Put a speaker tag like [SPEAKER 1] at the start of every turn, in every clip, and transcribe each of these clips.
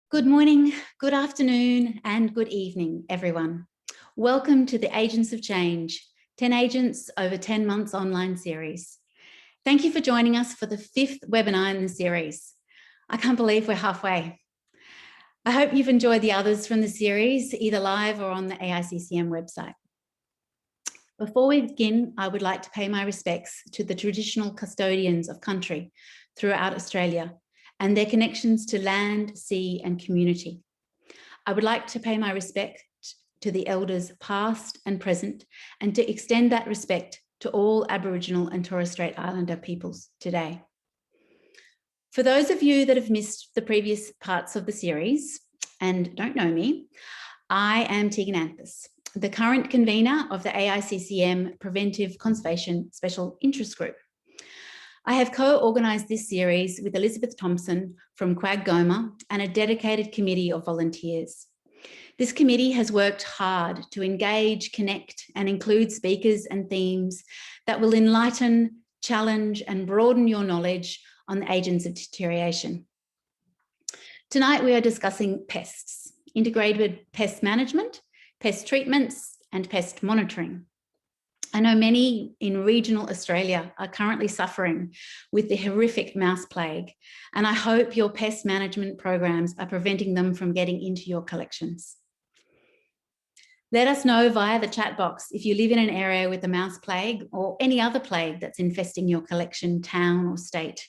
[SPEAKER 1] Good morning, good afternoon, and good evening, everyone. Welcome to the Agents of Change, 10 Agents over 10 Months online series. Thank you for joining us for the 5th webinar in the series. I can't believe we're halfway. I hope you've enjoyed the others from the series, either live or on the AICCM website. Before we begin, I would like to pay my respects to the traditional custodians of country throughout Australia and their connections to land, sea, and community. I would like to pay my respect to the elders past and present, and to extend that respect to all Aboriginal and Torres Strait Islander peoples today. For those of you that have missed the previous parts of the series and don't know me, I am Tegan Anthus, the current convener of the AICCM Preventive Conservation Special Interest Group. I have co-organised this series with Elizabeth Thompson from Quag-Goma and a dedicated committee of volunteers. This committee has worked hard to engage, connect, and include speakers and themes that will enlighten, challenge, and broaden your knowledge on the agents of deterioration. Tonight, we are discussing pests, integrated pest management, pest treatments, and pest monitoring. I know many in regional Australia are currently suffering with the horrific mouse plague, and I hope your pest management programs are preventing them from getting into your collections. Let us know via the chat box if you live in an area with the mouse plague or any other plague that's infesting your collection, town or state.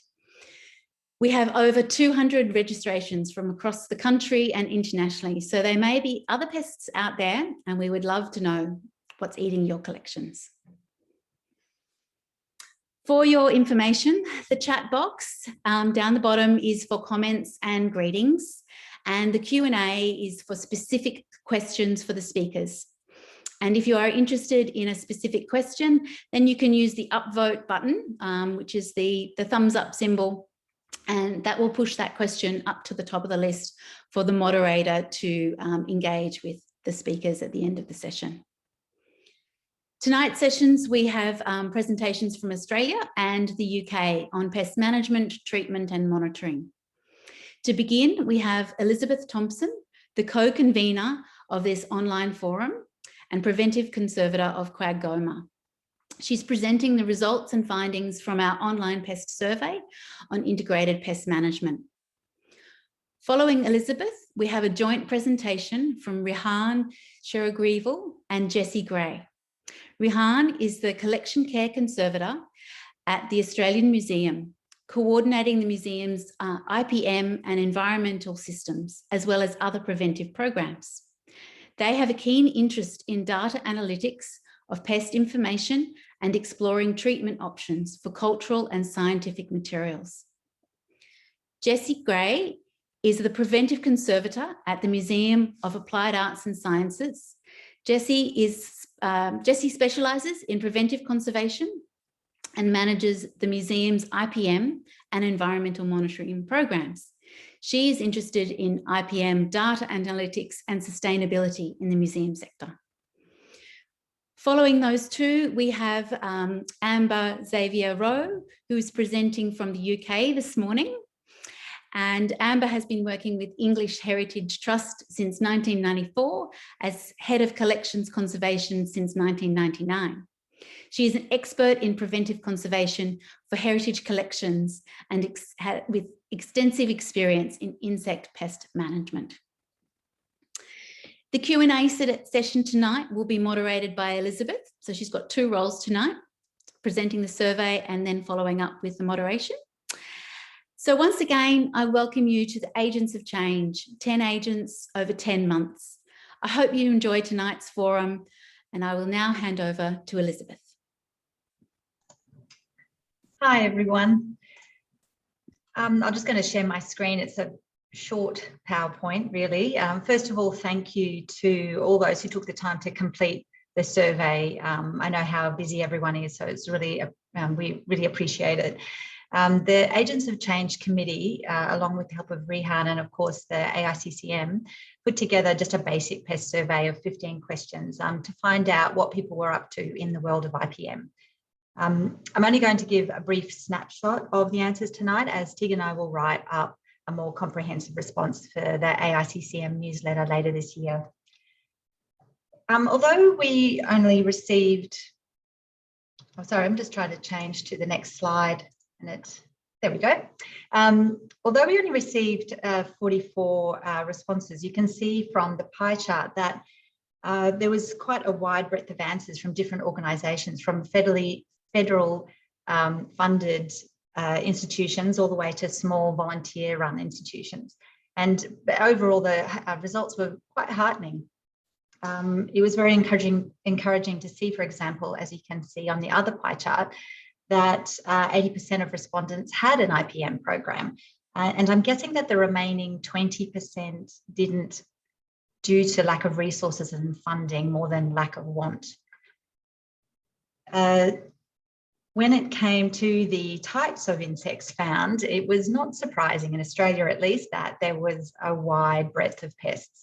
[SPEAKER 1] We have over 200 registrations from across the country and internationally, so there may be other pests out there, and we would love to know what's eating your collections. For your information, the chat box down the bottom is for comments and greetings, and the Q&A is for specific questions for the speakers. And if you are interested in a specific question, then you can use the upvote button, which is the thumbs up symbol, and that will push that question up to the top of the list for the moderator to engage with the speakers at the end of the session. Tonight's sessions, we have presentations from Australia and the UK on pest management, treatment and monitoring. To begin, we have Elizabeth Thompson, the co-convener of this online forum and preventive conservator of Quag-Goma. She's presenting the results and findings from our online pest survey on integrated pest management. Following Elizabeth, we have a joint presentation from Rehan Scharenguivel and Jessie Gray. Rehan is the collection care conservator at the Australian Museum, coordinating the museum's IPM and environmental systems, as well as other preventive programs. They have a keen interest in data analytics of pest information and exploring treatment options for cultural and scientific materials. Jessie Gray is the preventive conservator at the Museum of Applied Arts and Sciences. Jessie specialises in preventive conservation and manages the museum's IPM and environmental monitoring programs. She is interested in IPM data analytics and sustainability in the museum sector. Following those two, we have Amber Xavier-Rowe, who is presenting from the UK this morning. And Amber has been working with English Heritage Trust since 1994 as Head of Collections Conservation since 1999. She is an expert in preventive conservation for heritage collections and with extensive experience in insect pest management. The Q&A session tonight will be moderated by Elizabeth. So she's got two roles tonight, presenting the survey and then following up with the moderation. So once again, I welcome you to the Agents of Change, 10 agents over 10 months. I hope you enjoy tonight's forum, and I will now hand over to Elizabeth.
[SPEAKER 2] Hi, everyone. I'm just going to share my screen. It's a short PowerPoint, really. First of all, thank you to all those who took the time to complete the survey. I know how busy everyone is, so it's really, we really appreciate it. The Agents of Change Committee, along with the help of Rehan and of course the AICCM, put together just a basic pest survey of 15 questions to find out what people were up to in the world of IPM. I'm only going to give a brief snapshot of the answers tonight, as Tig and I will write up a more comprehensive response for the AICCM newsletter later this year. Although we only received, oh, sorry, I'm just trying to change to the next slide, and there we go. Although we only received 44 responses, you can see from the pie chart that there was quite a wide breadth of answers from different organisations, from federal funded institutions all the way to small volunteer-run institutions. And overall, the results were quite heartening. It was very encouraging to see, for example, as you can see on the other pie chart, that 80% of respondents had an IPM program. And I'm guessing that the remaining 20% didn't, due to lack of resources and funding more than lack of want. When it came to the types of insects found, it was not surprising, in Australia at least, that there was a wide breadth of pests: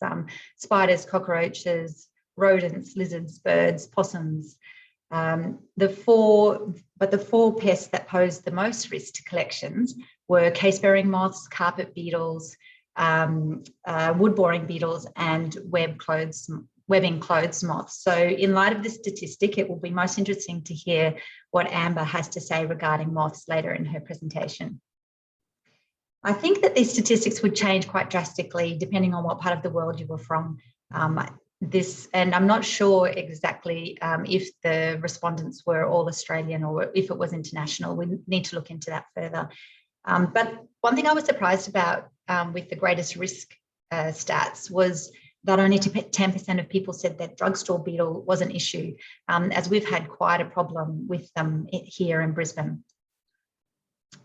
[SPEAKER 2] spiders, cockroaches, rodents, lizards, birds, possums. The four pests that posed the most risk to collections were case-bearing moths, carpet beetles, wood-boring beetles, and webbing clothes moths. So in light of this statistic, it will be most interesting to hear what Amber has to say regarding moths later in her presentation. I think that these statistics would change quite drastically depending on what part of the world you were from. And I'm not sure exactly if the respondents were all Australian or if it was international. We need to look into that further. But one thing I was surprised about with the greatest risk stats was that only 10% of people said that drugstore beetle was an issue, as we've had quite a problem with them here in Brisbane.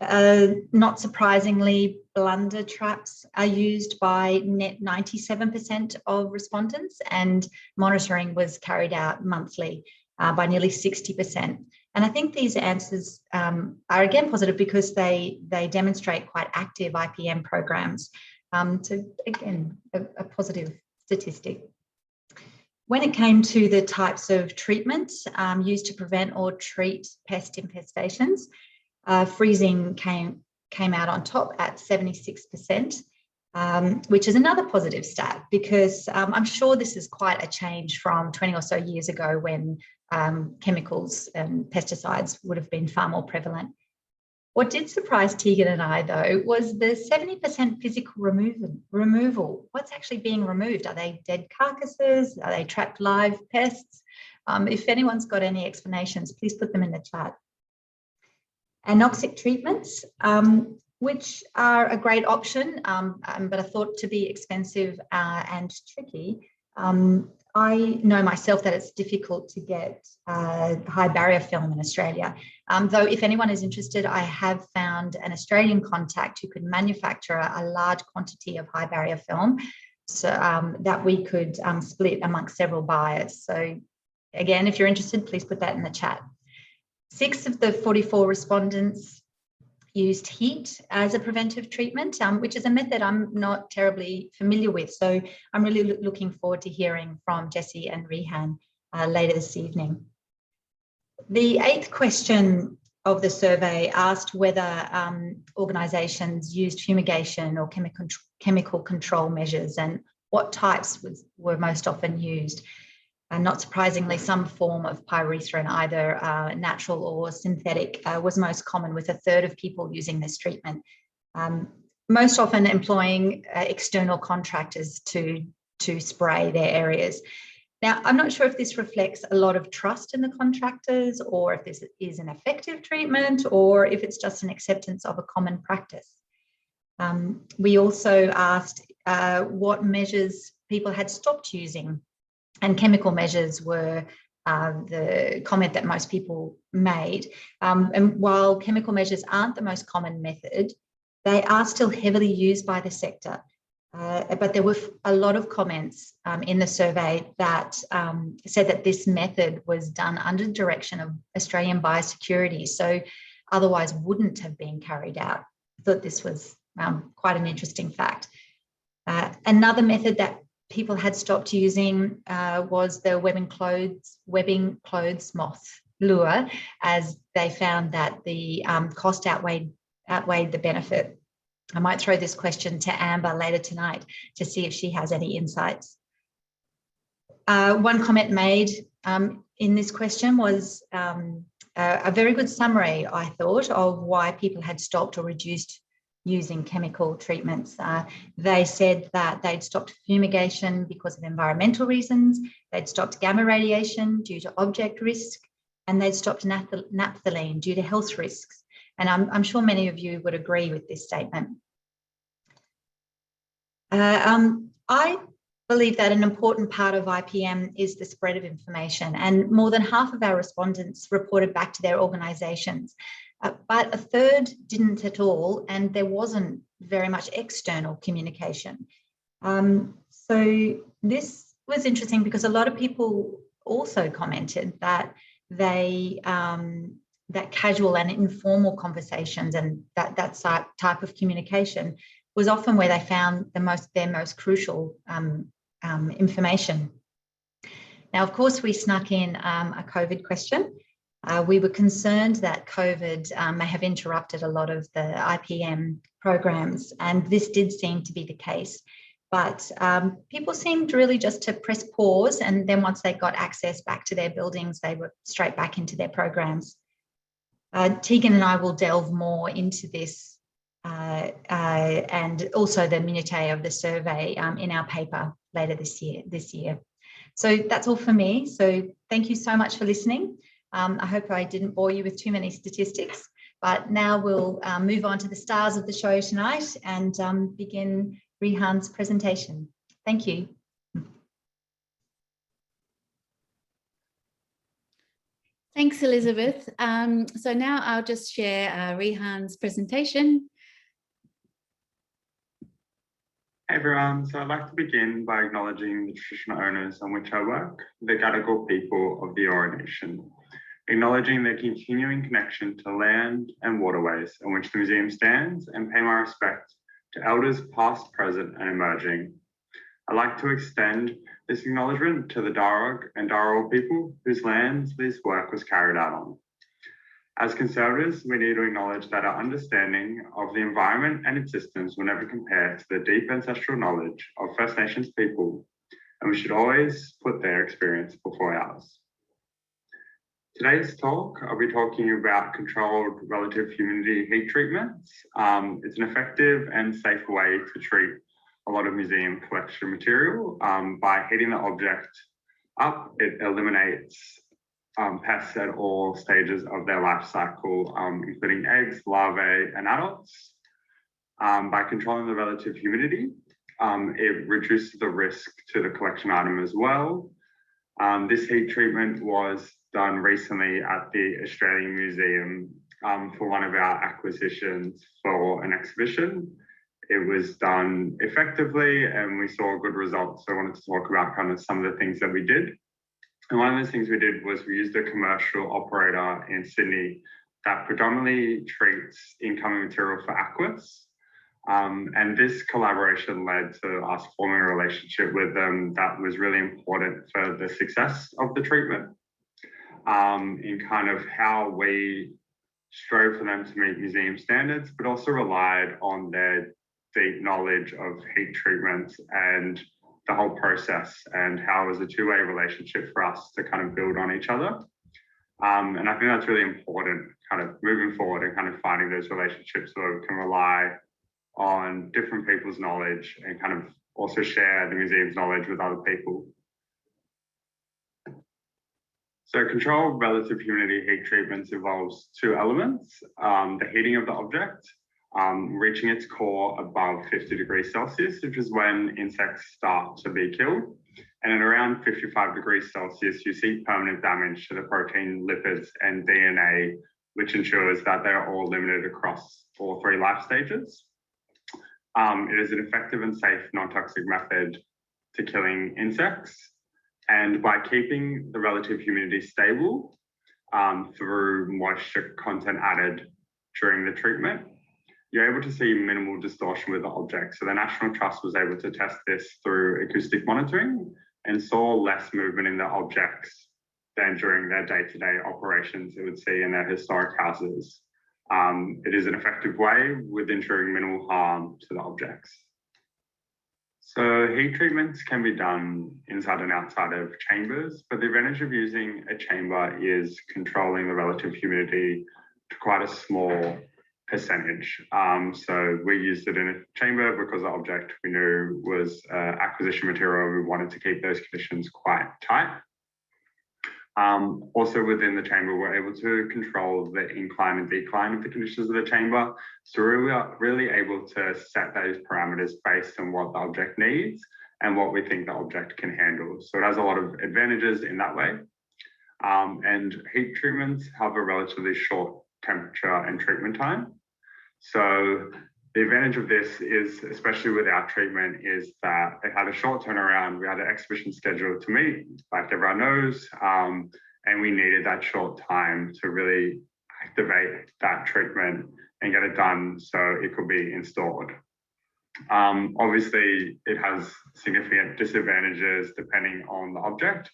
[SPEAKER 2] Not surprisingly, blunder traps are used by net 97% of respondents, and monitoring was carried out monthly by nearly 60%. And I think these answers are again positive because they demonstrate quite active IPM programs. So again, a positive statistic. When it came to the types of treatments used to prevent or treat pest infestations, freezing came out on top at 76%, which is another positive stat, because I'm sure this is quite a change from 20 or so years ago when chemicals and pesticides would have been far more prevalent. What did surprise Tegan and I, though, was the 70% physical removal. What's actually being removed? Are they dead carcasses? Are they trapped live pests? If anyone's got any explanations, please put them in the chat. Anoxic treatments, which are a great option, but are thought to be expensive and tricky. I know myself that it's difficult to get high barrier film in Australia. Though if anyone is interested, I have found an Australian contact who could manufacture a large quantity of high barrier film, so that we could split amongst several buyers. So again, if you're interested, please put that in the chat. 6 of the 44 respondents used heat as a preventive treatment, which is a method I'm not terribly familiar with. So I'm really looking forward to hearing from Jessie and Rehan later this evening. The 8th question of the survey asked whether organisations used fumigation or chemical control measures and what types were most often used. And not surprisingly, some form of pyrethrin, either natural or synthetic, was most common, with 1/3 of people using this treatment. Most often employing external contractors to spray their areas. Now, I'm not sure if this reflects a lot of trust in the contractors, or if this is an effective treatment, or if it's just an acceptance of a common practice. We also asked what measures people had stopped using. And chemical measures were the comment that most people made. And while chemical measures aren't the most common method, they are still heavily used by the sector. But there were a lot of comments in the survey that said that this method was done under the direction of Australian biosecurity, so otherwise wouldn't have been carried out. I thought this was quite an interesting fact. Another method that people had stopped using was the webbing clothes moth lure, as they found that the cost outweighed the benefit. I might throw this question to Amber later tonight to see if she has any insights. One comment made in this question was a very good summary, I thought, of why people had stopped or reduced using chemical treatments. They said that they'd stopped fumigation because of environmental reasons, they'd stopped gamma radiation due to object risk, and they'd stopped naphthalene due to health risks. And I'm sure many of you would agree with this statement. I believe that an important part of IPM is the spread of information, and more than half of our respondents reported back to their organisations, but a third didn't at all, and there wasn't very much external communication. So this was interesting because a lot of people also commented that they that casual and informal conversations and that type of communication was often where they found their most crucial information. Now, of course, we snuck in a COVID question. We were concerned that COVID may have interrupted a lot of the IPM programs, and this did seem to be the case. But people seemed really just to press pause, and then once they got access back to their buildings, they were straight back into their programs. Tegan and I will delve more into this and also the minutiae of the survey in our paper later this year. So that's all for me. So thank you so much for listening. I hope I didn't bore you with too many statistics, but now we'll move on to the stars of the show tonight and begin Rehan's presentation. Thank you.
[SPEAKER 1] Thanks, Elizabeth. So now I'll just share Rehan's presentation.
[SPEAKER 3] Hey everyone, so I'd like to begin by acknowledging the traditional owners on which I work, the Gadigal people of the Eora Nation, acknowledging their continuing connection to land and waterways on which the museum stands, and pay my respect to elders past, present and emerging. I'd like to extend this acknowledgement to the Darug and Darawal people whose lands this work was carried out on. As conservators, we need to acknowledge that our understanding of the environment and its systems will never compare to the deep ancestral knowledge of First Nations people, and we should always put their experience before ours. Today's talk, I'll be talking about controlled relative humidity heat treatments. It's an effective and safe way to treat a lot of museum collection material. By heating the object up, it eliminates pests at all stages of their life cycle, including eggs, larvae, and adults. By controlling the relative humidity, it reduces the risk to the collection item as well. This heat treatment was done recently at the Australian Museum for one of our acquisitions for an exhibition. It was done effectively and we saw good results. So I wanted to talk about kind of some of the things that we did. And one of the things we did was we used a commercial operator in Sydney that predominantly treats incoming material for aquas. And this collaboration led to us forming a relationship with them that was really important for the success of the treatment, in kind of how we strove for them to meet museum standards, but also relied on their deep knowledge of heat treatments and the whole process, and how it was a two-way relationship for us to kind of build on each other. And I think that's really important kind of moving forward and kind of finding those relationships where we can rely on different people's knowledge and kind of also share the museum's knowledge with other people. So controlled relative humidity heat treatments involves two elements: the heating of the object, reaching its core above 50 degrees Celsius, which is when insects start to be killed. And at around 55 degrees Celsius, you see permanent damage to the protein, lipids, and DNA, which ensures that they're all limited across all three life stages. It is an effective and safe non-toxic method to killing insects. And by keeping the relative humidity stable through moisture content added during the treatment, you're able to see minimal distortion with the object. So the National Trust was able to test this through acoustic monitoring and saw less movement in the objects than during their day-to-day operations it would see in their historic houses. it is an effective way with ensuring minimal harm to the objects. So heat treatments can be done inside and outside of chambers, but the advantage of using a chamber is controlling the relative humidity to quite a small percentage. So we used it in a chamber because the object we knew was acquisition material. We wanted to keep those conditions quite tight. Also within the chamber, we're able to control the incline and decline of the conditions of the chamber. So we are really able to set those parameters based on what the object needs and what we think the object can handle. So it has a lot of advantages in that way. And heat treatments have a relatively short temperature and treatment time. So the advantage of this is, especially with our treatment, is that it had a short turnaround. We had an exhibition schedule to meet, like everyone knows, and we needed that short time to really activate that treatment and get it done so it could be installed. Obviously, it has significant disadvantages depending on the object.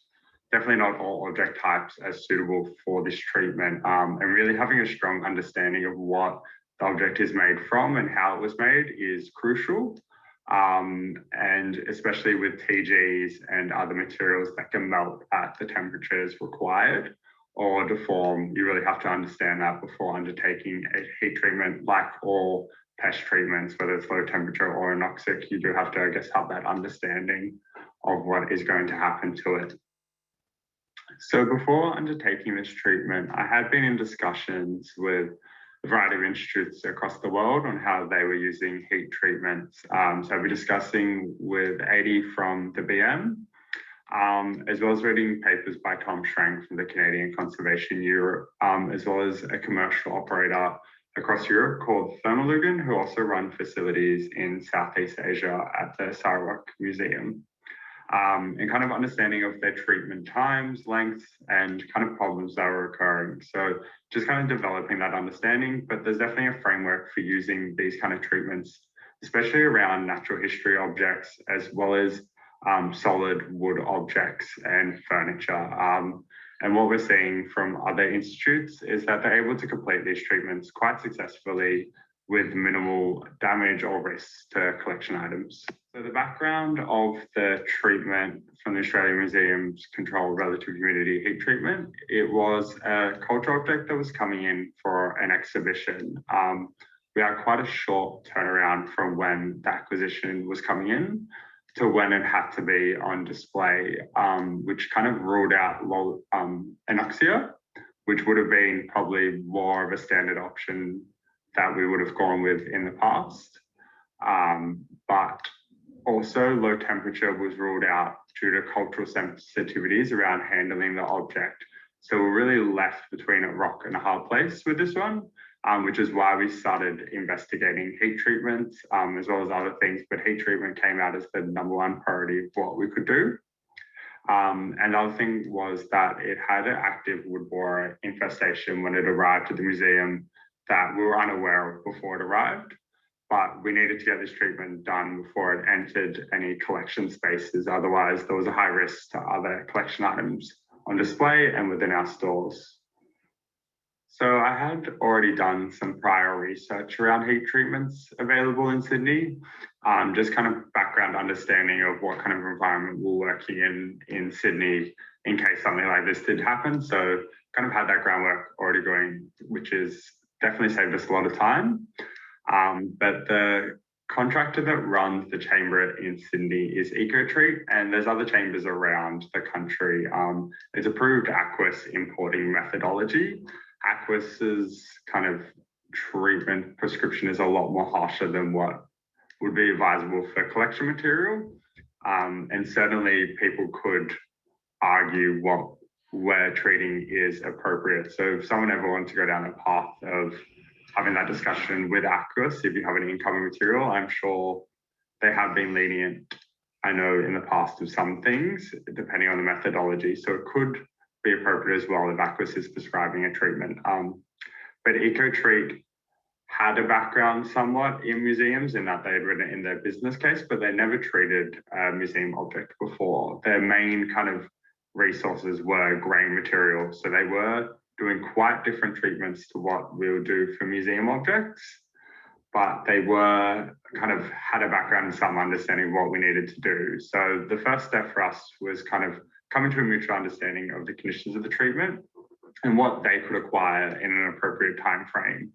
[SPEAKER 3] Definitely not all object types are suitable for this treatment, and really having a strong understanding of what the object is made from and how it was made is crucial. And especially with TGs and other materials that can melt at the temperatures required or deform, you really have to understand that before undertaking a heat treatment. Like all pest treatments, whether it's low temperature or anoxic, you do have to, I guess, have that understanding of what is going to happen to it. So before undertaking this treatment, I had been in discussions with a variety of institutes across the world on how they were using heat treatments. So I'll be discussing with 80 from the BM, as well as reading papers by Tom Schrank from the Canadian Conservation Europe, as well as a commercial operator across Europe called Thermalugan, who also run facilities in Southeast Asia at the Sarawak Museum. And kind of understanding of their treatment times, lengths, and kind of problems that were occurring. So just kind of developing that understanding, but there's definitely a framework for using these kind of treatments, especially around natural history objects, as well as solid wood objects and furniture. And what we're seeing from other institutes is that they're able to complete these treatments quite successfully with minimal damage or risks to collection items. So the background of the treatment from the Australian Museum's controlled relative humidity heat treatment, it was a cultural object that was coming in for an exhibition. We had quite a short turnaround from when the acquisition was coming in to when it had to be on display, which kind of ruled out anoxia, which would have been probably more of a standard option that we would have gone with in the past. But also low temperature was ruled out due to cultural sensitivities around handling the object. So we're really left between a rock and a hard place with this one, which is why we started investigating heat treatments, as well as other things, but heat treatment came out as the #1 priority of what we could do. And the other thing was that it had an active wood borer infestation when it arrived at the museum that we were unaware of before it arrived, but we needed to get this treatment done before it entered any collection spaces. Otherwise, there was a high risk to other collection items on display and within our stores. So I had already done some prior research around heat treatments available in Sydney, just kind of background understanding of what kind of environment we're working in Sydney in case something like this did happen. So kind of had that groundwork already going, which is definitely saved us a lot of time. But the contractor that runs the chamber in Sydney is EcoTreat, and there's other chambers around the country. It's approved Aquis importing methodology. Aquis's kind of treatment prescription is a lot more harsher than what would be advisable for collection material. And certainly people could argue what we're treating is appropriate. So if someone ever wants to go down a path of having that discussion with Aquis, if you have any incoming material, I'm sure they have been lenient, I know, in the past of some things, depending on the methodology. So it could be appropriate as well if Aquis is prescribing a treatment. But EcoTreat had a background somewhat in museums in that they had written it in their business case, but they never treated a museum object before. Their main kind of resources were grain material. So they were doing quite different treatments to what we'll do for museum objects, but they were kind of had a background and some understanding of what we needed to do. So the first step for us was kind of coming to a mutual understanding of the conditions of the treatment and what they could acquire in an appropriate time frame.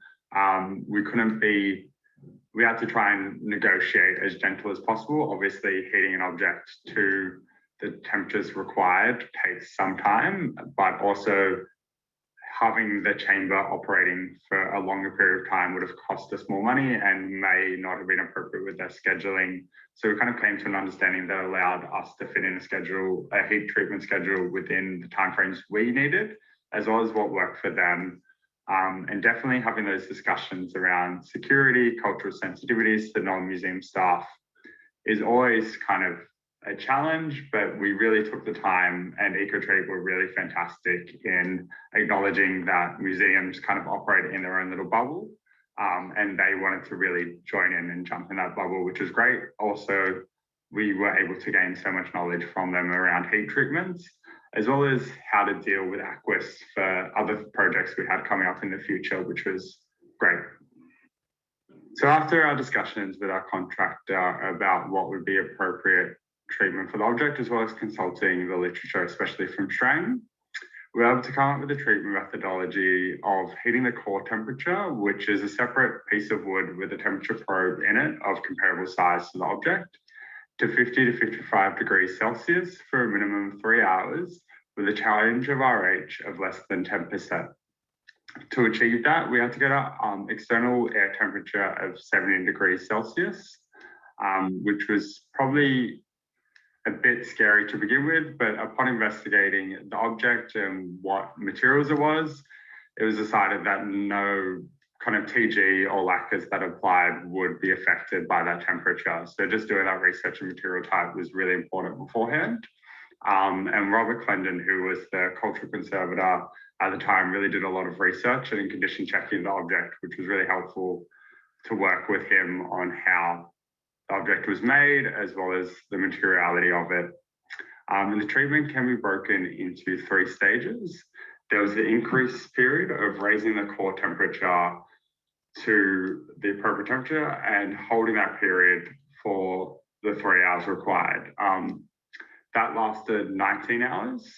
[SPEAKER 3] We had to try and negotiate as gentle as possible. Obviously, heating an object to the temperatures required takes some time, but also having the chamber operating for a longer period of time would have cost us more money and may not have been appropriate with their scheduling. So we kind of came to an understanding that allowed us to fit in a heat treatment schedule within the timeframes we needed, as well as what worked for them. And definitely having those discussions around security, cultural sensitivities to non-museum staff is always kind of a challenge, but we really took the time, and EcoTreat were really fantastic in acknowledging that museums kind of operate in their own little bubble, and they wanted to really join in and jump in that bubble, which was great. Also, we were able to gain so much knowledge from them around heat treatments, as well as how to deal with aqueous for other projects we had coming up in the future, which was great. So after our discussions with our contractor about what would be appropriate treatment for the object, as well as consulting the literature, especially from Strang, we were able to come up with a treatment methodology of heating the core temperature, which is a separate piece of wood with a temperature probe in it of comparable size to the object, to 50 to 55 degrees Celsius for a minimum of 3 hours, with a challenge of RH of less than 10%. To achieve that, we had to get an external air temperature of 17 degrees Celsius, which was probably a bit scary to begin with, but upon investigating the object and what materials it was decided that no kind of TG or lacquers that applied would be affected by that temperature. So just doing that research and material type was really important beforehand. And Robert Clendon, who was the cultural conservator at the time, really did a lot of research and condition checking the object, which was really helpful to work with him on how the object was made, as well as the materiality of it. And the treatment can be broken into 3 stages. There was the increase period of raising the core temperature to the appropriate temperature and holding that period for the 3 hours required. That lasted 19 hours.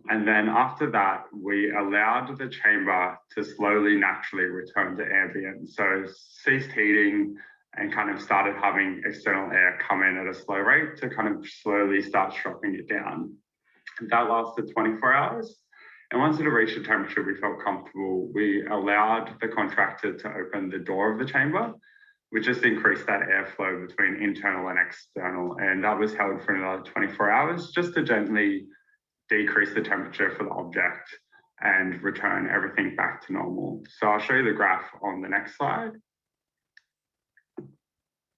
[SPEAKER 3] And then after that, we allowed the chamber to slowly, naturally return to ambient. So ceased heating and kind of started having external air come in at a slow rate to kind of slowly start dropping it down. That lasted 24 hours. And once it had reached a temperature we felt comfortable, we allowed the contractor to open the door of the chamber, which just increased that airflow between internal and external. And that was held for another 24 hours just to gently decrease the temperature for the object and return everything back to normal. So I'll show you the graph on the next slide.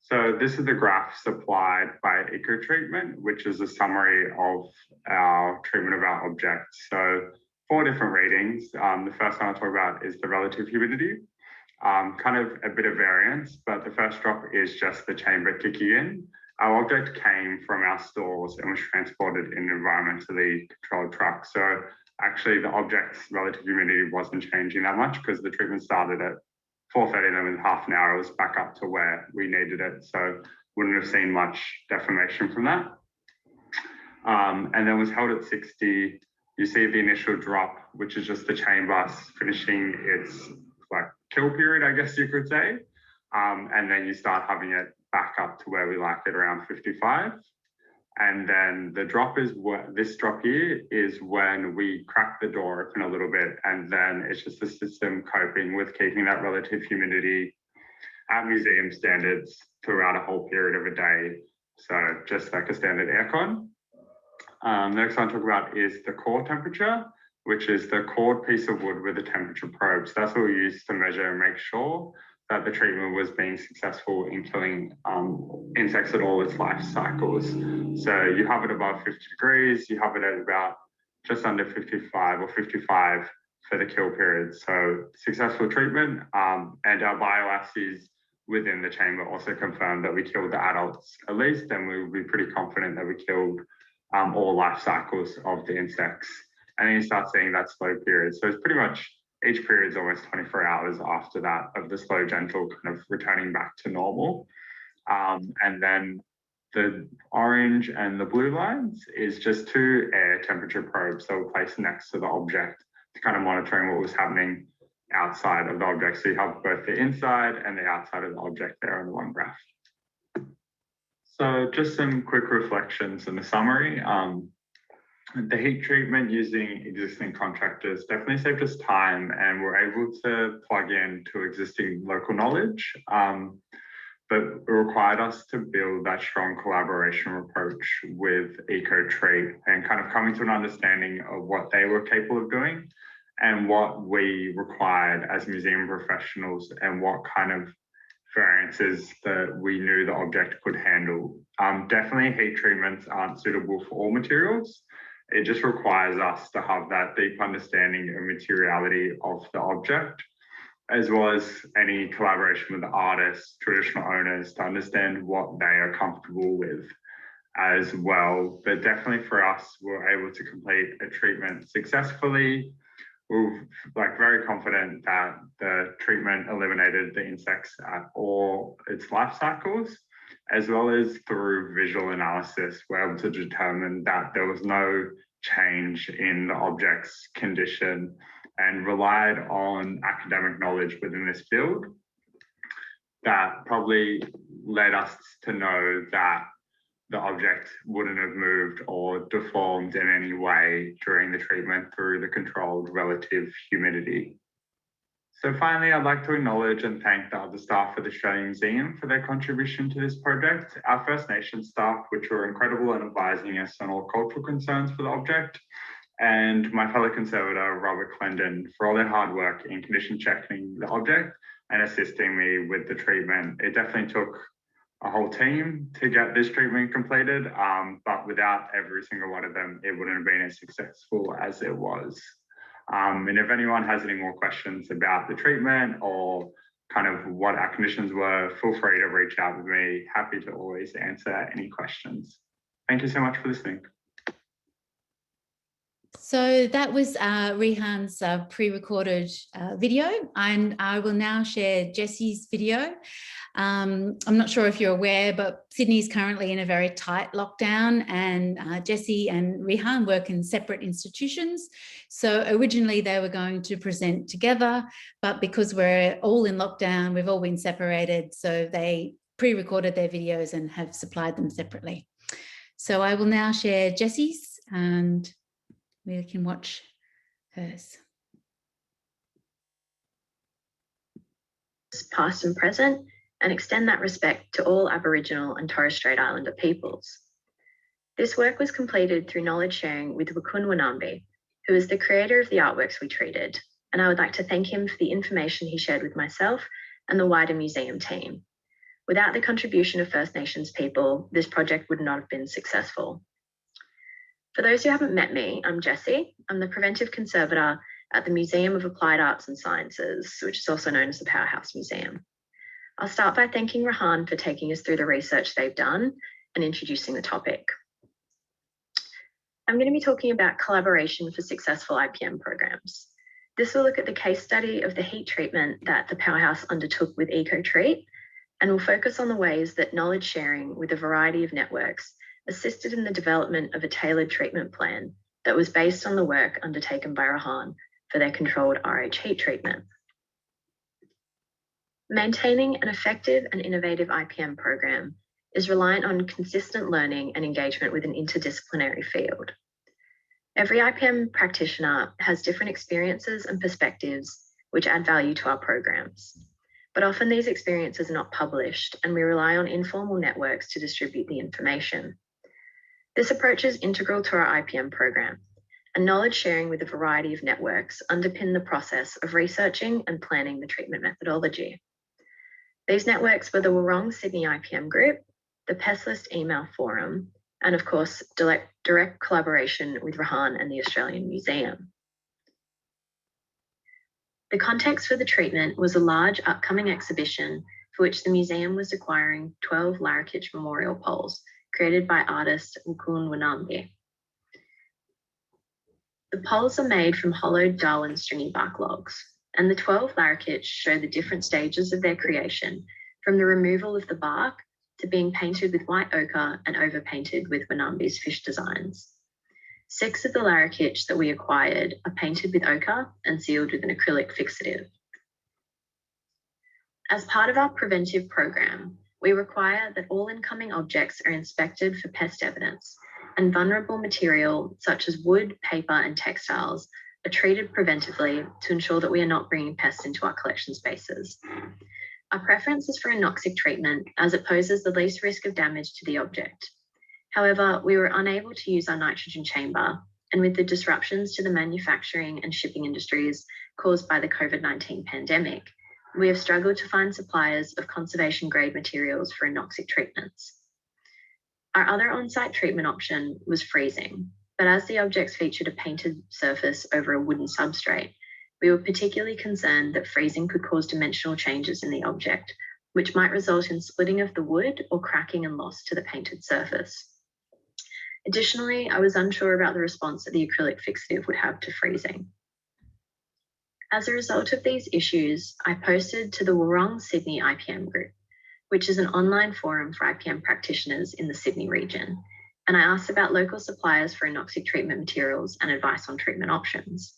[SPEAKER 3] So this is the graph supplied by EcoTreatment, which is a summary of our treatment of our objects. So 4 different readings. The first one I'll talk about is the relative humidity. Kind of a bit of variance, but the first drop is just the chamber kicking in. Our object came from our stores and was transported in an environmentally controlled truck. So actually the object's relative humidity wasn't changing that much because the treatment started at 4:30 and then in half an hour it was back up to where we needed it. So wouldn't have seen much deformation from that. And then was held at 60. You see the initial drop, which is just the chamber finishing its kill period, I guess you could say. And then you start having it back up to where we like it, around 55. And then the drop is this drop here is when we crack the door open a little bit, and then it's just the system coping with keeping that relative humidity at museum standards throughout a whole period of a day. So just like a standard aircon. The next one I'll talk about is the core temperature, which is the core piece of wood with a temperature probe. So that's what we use to measure and make sure that the treatment was being successful in killing insects at all its life cycles. So you have it above 50 degrees, you have it at about just under 55 or 55 for the kill period. So successful treatment, and our bioassays within the chamber also confirmed that we killed the adults at least, and we will be pretty confident that we killed all life cycles of the insects. and then you start seeing that slow period. So it's pretty much each period is almost 24 hours after that of the slow, gentle kind of returning back to normal. And then the orange and the blue lines is just 2 air temperature probes that were placed next to the object to kind of monitoring what was happening outside of the object. So you have both the inside and the outside of the object there on the one graph. So just some quick reflections in the summary. The heat treatment using existing contractors definitely saved us time, and we're able to plug in to existing local knowledge, but it required us to build that strong collaboration approach with EcoTreat and kind of coming to an understanding of what they were capable of doing and what we required as museum professionals and what kind of variances that we knew the object could handle. Definitely heat treatments aren't suitable for all materials. It just requires us to have that deep understanding of materiality of the object, as well as any collaboration with the artists, traditional owners, to understand what they are comfortable with as well. But definitely for us, we're able to complete a treatment successfully. We're very confident that the treatment eliminated the insects at all its life cycles, as well as through visual analysis, we're able to determine that there was no change in the object's condition, and relied on academic knowledge within this field that probably led us to know that the object wouldn't have moved or deformed in any way during the treatment through the controlled relative humidity. So finally, I'd like to acknowledge and thank the other staff at the Australian Museum for their contribution to this project, our First Nations staff, which were incredible in advising us on all cultural concerns for the object, and my fellow conservator, Robert Clendon, for all their hard work in condition checking the object and assisting me with the treatment. It definitely took a whole team to get this treatment completed, but without every single one of them, it wouldn't have been as successful as it was. And if anyone has any more questions about the treatment or kind of what our conditions were, feel free to reach out with me. Happy to always answer any questions. Thank you so much for listening.
[SPEAKER 1] So that was Rehan's pre-recorded video, and I will now share Jessie's video. I'm not sure if you're aware, but Sydney is currently in a very tight lockdown, and Jessie and Rehan work in separate institutions. So originally they were going to present together, but because we're all in lockdown, we've all been separated. So they pre-recorded their videos and have supplied them separately. So I will now share Jessie's, and we can watch hers.
[SPEAKER 4] Past and present, and extend that respect to all Aboriginal and Torres Strait Islander peoples. This work was completed through knowledge sharing with Rehan Scharenguivel, who is the creator of the artworks we treated, and I would like to thank him for the information he shared with myself and the wider museum team. Without the contribution of First Nations people, this project would not have been successful. For those who haven't met me, I'm Jessie. I'm the Preventive Conservator at the Museum of Applied Arts and Sciences, which is also known as the Powerhouse Museum. I'll start by thanking Rehan for taking us through the research they've done and introducing the topic. I'm going to be talking about collaboration for successful IPM programs. This will look at the case study of the heat treatment that the Powerhouse undertook with EcoTreat, and will focus on the ways that knowledge sharing with a variety of networks assisted in the development of a tailored treatment plan that was based on the work undertaken by Rehan for their controlled RH heat treatment. Maintaining an effective and innovative IPM program is reliant on consistent learning and engagement with an interdisciplinary field. Every IPM practitioner has different experiences and perspectives which add value to our programs, but often these experiences are not published, and we rely on informal networks to distribute the information. This approach is integral to our IPM program, and knowledge sharing with a variety of networks underpin the process of researching and planning the treatment methodology. These networks were the Wurrong Sydney IPM Group, the Pest List email forum, and of course, direct collaboration with Rehan and the Australian Museum. The context for the treatment was a large upcoming exhibition for which the museum was acquiring 12 Larrakitch memorial poles created by artist Rehan Scharenguivel. The poles are made from hollowed Darwin stringy bark logs, and the 12 larroquets show the different stages of their creation, from the removal of the bark to being painted with white ochre and overpainted with Wanambi's fish designs. 6 of the larroquets that we acquired are painted with ochre and sealed with an acrylic fixative. As part of our preventive program, we require that all incoming objects are inspected for pest evidence, and vulnerable material such as wood, paper, and textiles are treated preventively to ensure that we are not bringing pests into our collection spaces. Our preference is for anoxic treatment as it poses the least risk of damage to the object. However, we were unable to use our nitrogen chamber, and with the disruptions to the manufacturing and shipping industries caused by the COVID-19 pandemic, we have struggled to find suppliers of conservation-grade materials for anoxic treatments. Our other on-site treatment option was freezing, but as the objects featured a painted surface over a wooden substrate, we were particularly concerned that freezing could cause dimensional changes in the object, which might result in splitting of the wood or cracking and loss to the painted surface. Additionally, I was unsure about the response that the acrylic fixative would have to freezing. As a result of these issues, I posted to the Wurrong Sydney IPM group, which is an online forum for IPM practitioners in the Sydney region, and I asked about local suppliers for anoxic treatment materials and advice on treatment options.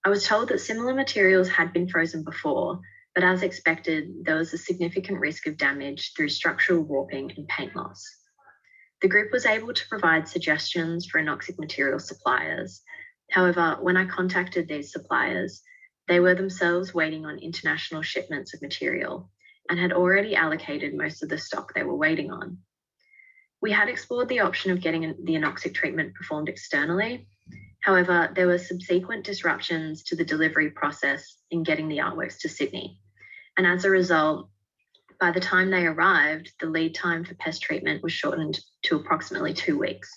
[SPEAKER 4] I was told that similar materials had been frozen before, but as expected, there was a significant risk of damage through structural warping and paint loss. The group was able to provide suggestions for anoxic material suppliers. However, when I contacted these suppliers, they were themselves waiting on international shipments of material and had already allocated most of the stock they were waiting on. We had explored the option of getting the anoxic treatment performed externally. However, there were subsequent disruptions to the delivery process in getting the artworks to Sydney. And as a result, by the time they arrived, the lead time for pest treatment was shortened to approximately 2 weeks,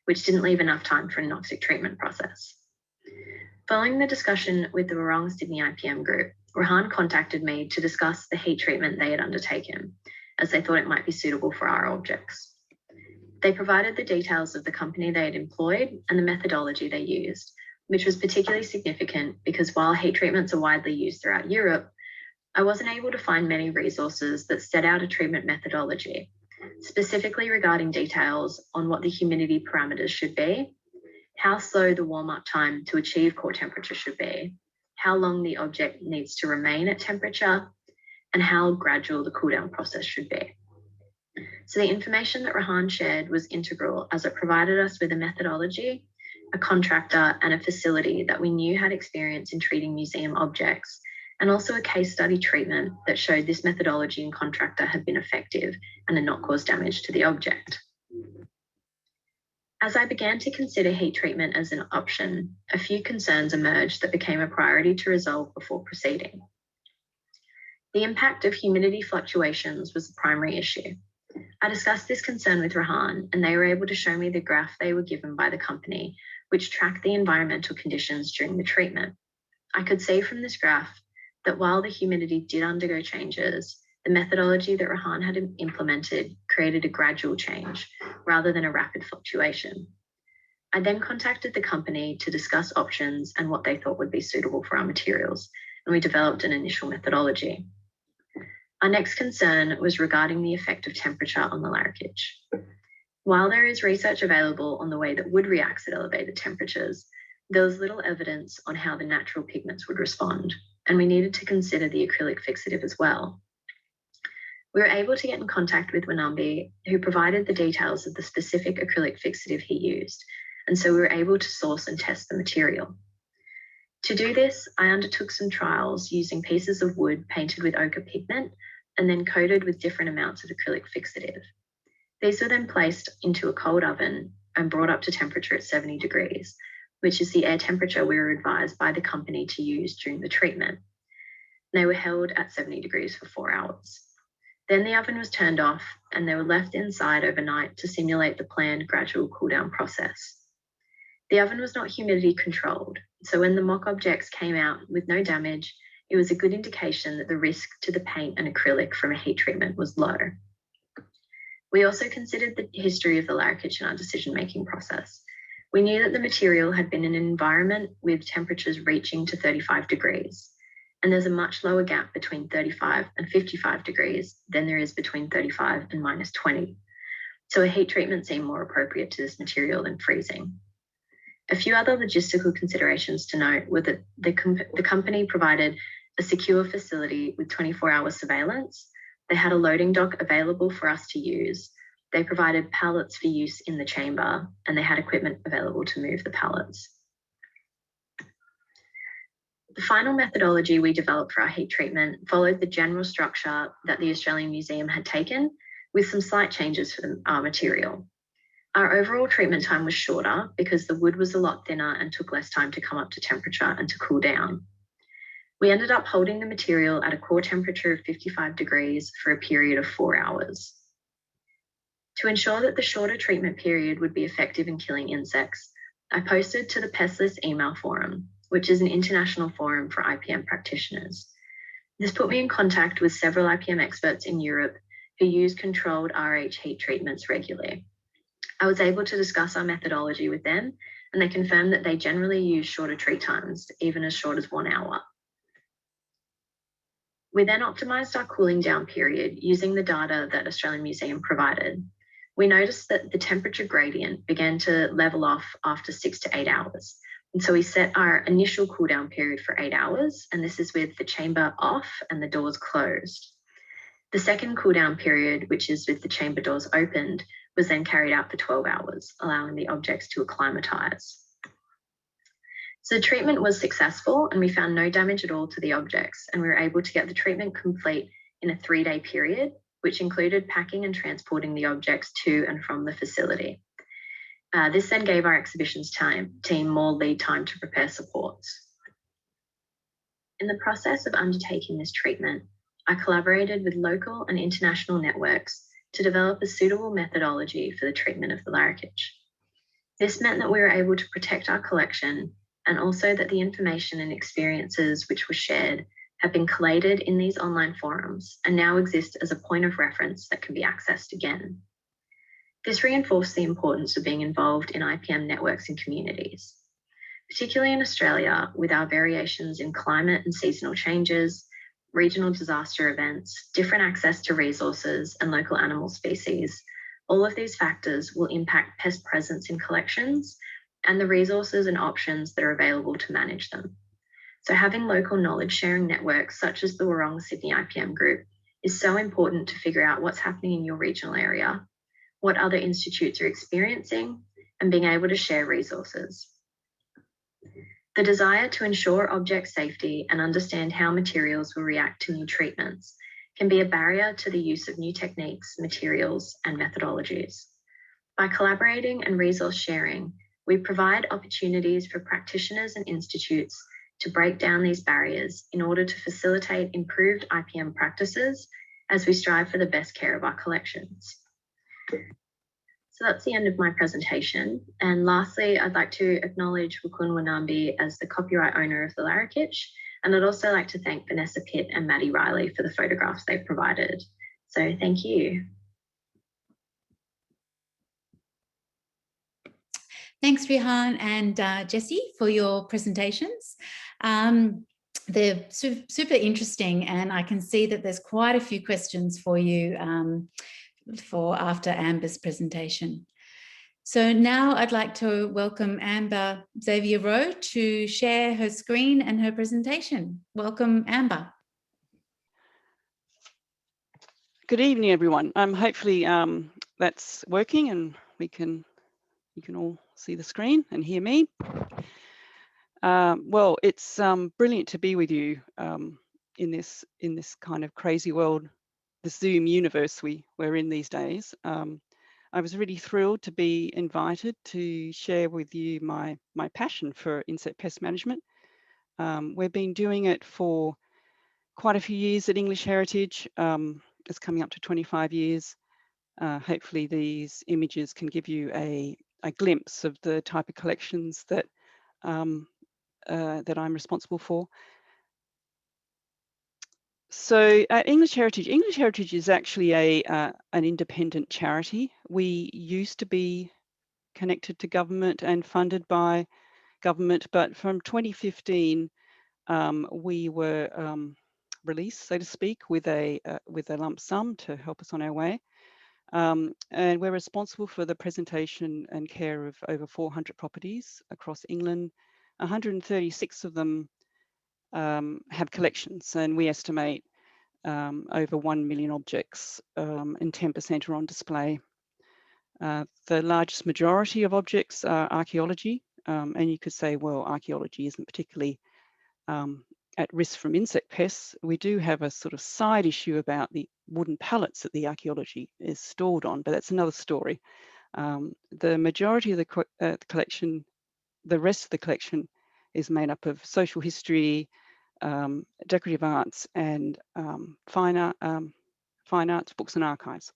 [SPEAKER 4] which didn't leave enough time for an anoxic treatment process. Following the discussion with the Wurrong Sydney IPM group, Rehan contacted me to discuss the heat treatment they had undertaken, as they thought it might be suitable for our objects. They provided the details of the company they had employed and the methodology they used, which was particularly significant because while heat treatments are widely used throughout Europe, I wasn't able to find many resources that set out a treatment methodology, specifically regarding details on what the humidity parameters should be, how slow the warm-up time to achieve core temperature should be, how long the object needs to remain at temperature, and how gradual the cool-down process should be. So the information that Rehan shared was integral as it provided us with a methodology, a contractor, and a facility that we knew had experience in treating museum objects, and also a case study treatment that showed this methodology and contractor had been effective and had not caused damage to the object. As I began to consider heat treatment as an option, a few concerns emerged that became a priority to resolve before proceeding. The impact of humidity fluctuations was the primary issue. I discussed this concern with Rehan, and they were able to show me the graph they were given by the company, which tracked the environmental conditions during the treatment. I could see from this graph that while the humidity did undergo changes, the methodology that Rehan had implemented created a gradual change rather than a rapid fluctuation. I then contacted the company to discuss options and what they thought would be suitable for our materials, and we developed an initial methodology. Our next concern was regarding the effect of temperature on the larroquet. While there is research available on the way that wood reacts at elevated temperatures, there was little evidence on how the natural pigments would respond, and we needed to consider the acrylic fixative as well. We were able to get in contact with Wanambi, who provided the details of the specific acrylic fixative he used, and so we were able to source and test the material. To do this, I undertook some trials using pieces of wood painted with ochre pigment and then coated with different amounts of acrylic fixative. These were then placed into a cold oven and brought up to temperature at 70 degrees, which is the air temperature we were advised by the company to use during the treatment. They were held at 70 degrees for 4 hours. Then the oven was turned off and they were left inside overnight to simulate the planned gradual cool-down process. The oven was not humidity controlled, so when the mock objects came out with no damage, it was a good indication that the risk to the paint and acrylic from a heat treatment was low. We also considered the history of the larroquet in our decision-making process. We knew that the material had been in an environment with temperatures reaching to 35 degrees, and there's a much lower gap between 35 and 55 degrees than there is between 35 and -20. So a heat treatment seemed more appropriate to this material than freezing. A few other logistical considerations to note were that the company provided a secure facility with 24-hour surveillance. They had a loading dock available for us to use. They provided pallets for use in the chamber, and they had equipment available to move the pallets. The final methodology we developed for our heat treatment followed the general structure that the Australian Museum had taken, with some slight changes for our material. Our overall treatment time was shorter because the wood was a lot thinner and took less time to come up to temperature and to cool down. We ended up holding the material at a core temperature of 55 degrees for a period of 4 hours. To ensure that the shorter treatment period would be effective in killing insects, I posted to the Pests email forum, which is an international forum for IPM practitioners. This put me in contact with several IPM experts in Europe who use controlled RH heat treatments regularly. I was able to discuss our methodology with them, and they confirmed that they generally use shorter treat times, even as short as 1 hour. We then optimized our cooling down period using the data that Australian Museum provided. We noticed that the temperature gradient began to level off after 6 to 8 hours. And so we set our initial cool down period for 8 hours, and this is with the chamber off and the doors closed. The second cool down period, which is with the chamber doors opened, was then carried out for 12 hours, allowing the objects to acclimatize. So the treatment was successful, and we found no damage at all to the objects, and we were able to get the treatment complete in a 3-day period, which included packing and transporting the objects to and from the facility. This then gave our exhibitions team more lead time to prepare supports. In the process of undertaking this treatment, I collaborated with local and international networks to develop a suitable methodology for the treatment of the larrikage. This meant that we were able to protect our collection, and also that the information and experiences which were shared have been collated in these online forums and now exist as a point of reference that can be accessed again. This reinforced the importance of being involved in IPM networks and communities, particularly in Australia with our variations in climate and seasonal changes, regional disaster events, different access to resources and local animal species. All of these factors will impact pest presence in collections and the resources and options that are available to manage them. So having local knowledge sharing networks such as the Wurrong Sydney IPM group is so important to figure out what's happening in your regional area, what other institutes are experiencing, and being able to share resources. The desire to ensure object safety and understand how materials will react to new treatments can be a barrier to the use of new techniques, materials, and methodologies. By collaborating and resource sharing, we provide opportunities for practitioners and institutes to break down these barriers in order to facilitate improved IPM practices as we strive for the best care of our collections. So that's the end of my presentation. And lastly, I'd like to acknowledge Wukun Wanambi as the copyright owner of the larrikage. And I'd also like to thank Vanessa Pitt and Maddie Riley for the photographs they provided. So thank you.
[SPEAKER 1] Thanks, Rehan and Jessie, for your presentations. They're super interesting, and I can see that there's quite a few questions for you for after Amber's presentation. So now I'd like to welcome Amber Xavier-Rowe to share her screen and her presentation. Welcome, Amber.
[SPEAKER 5] Good evening, everyone. Hopefully that's working and you can all see the screen and hear me. Well, it's brilliant to be with you in this kind of crazy world, the Zoom universe we're in these days. I was really thrilled to be invited to share with you my passion for insect pest management. We've been doing it for quite a few years at English Heritage. It's coming up to 25 years. Hopefully these images can give you a glimpse of the type of collections that that I'm responsible for. So English Heritage is actually an independent charity. We used to be connected to government and funded by government, but from 2015, we were released, so to speak, with a lump sum to help us on our way. And we're responsible for the presentation and care of over 400 properties across England. 136 of them have collections, and we estimate over 1 million objects, and 10% are on display. The largest majority of objects are archaeology, and you could say, well, archaeology isn't particularly at risk from insect pests. We do have a sort of side issue about the wooden pallets that the archaeology is stored on, but that's another story. The majority of the collection, the rest of the collection, is made up of social history, decorative arts, and fine arts, books and archives.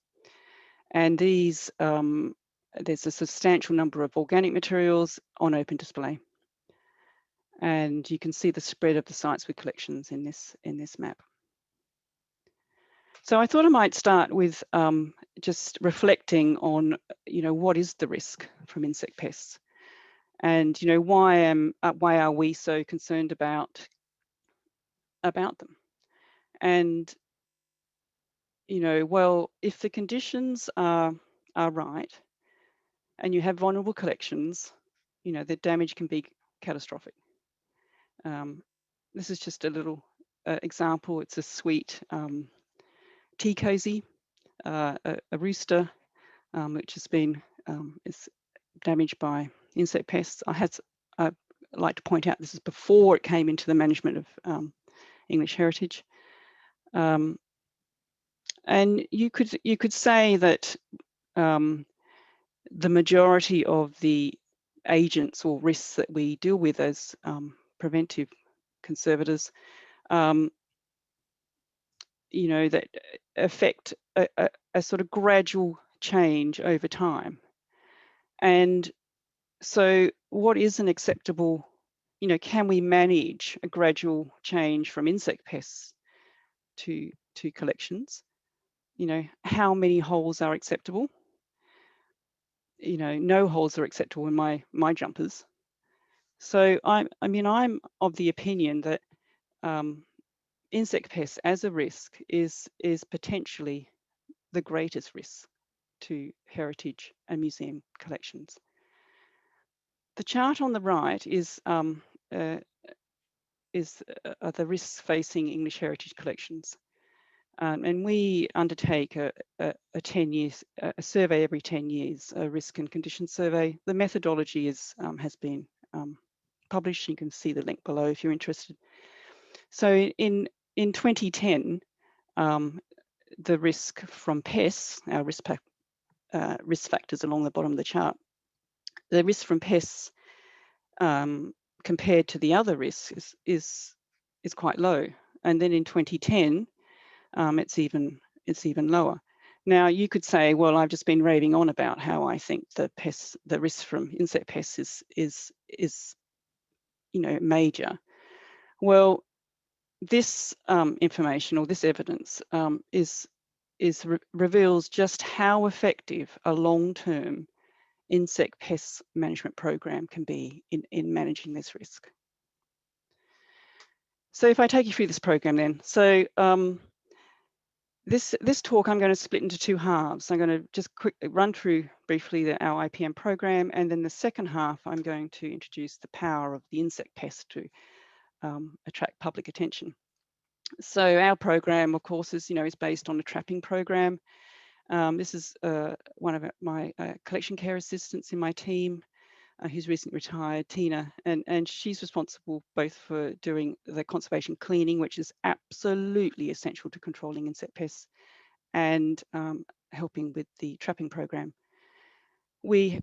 [SPEAKER 5] And these, there's a substantial number of organic materials on open display. And you can see the spread of the sites with collections in this map. So I thought I might start with just reflecting on, what is the risk from insect pests, and why are we so concerned about them? And well, if the conditions are right, and you have vulnerable collections, the damage can be catastrophic. This is just a little example. It's a sweet tea cozy, a rooster, which has been is damaged by insect pests. I'd like to point out this is before it came into the management of English heritage. And you could say that the majority of the agents or risks that we deal with as preventive conservators, that affect a sort of gradual change over time. And so what is an acceptable, can we manage a gradual change from insect pests to collections? How many holes are acceptable? No holes are acceptable in my jumpers. So I'm of the opinion that insect pests as a risk is potentially the greatest risk to heritage and museum collections. The chart on the right is the risks facing English heritage collections, and we undertake a 10 years a survey every 10 years, a risk and condition survey. The methodology has been published. You can see the link below if you're interested. So in 2010, the risk from pests, our risk factors along the bottom of the chart, the risk from pests compared to the other risks is quite low. And then in 2010, it's even lower. Now you could say, well, I've just been raving on about how I think the risk from insect pests is major. Well, this information or this evidence reveals just how effective a long-term insect pest management program can be in managing this risk. So if I take you through this program then, so this talk I'm going to split into two halves. I'm going to just quickly run through briefly our IPM program, and then the second half I'm going to introduce the power of the insect pest to attract public attention. So our program, of course, is based on a trapping program. This is one of my collection care assistants in my team, who's recently retired, Tina, and she's responsible both for doing the conservation cleaning, which is absolutely essential to controlling insect pests, and helping with the trapping program. We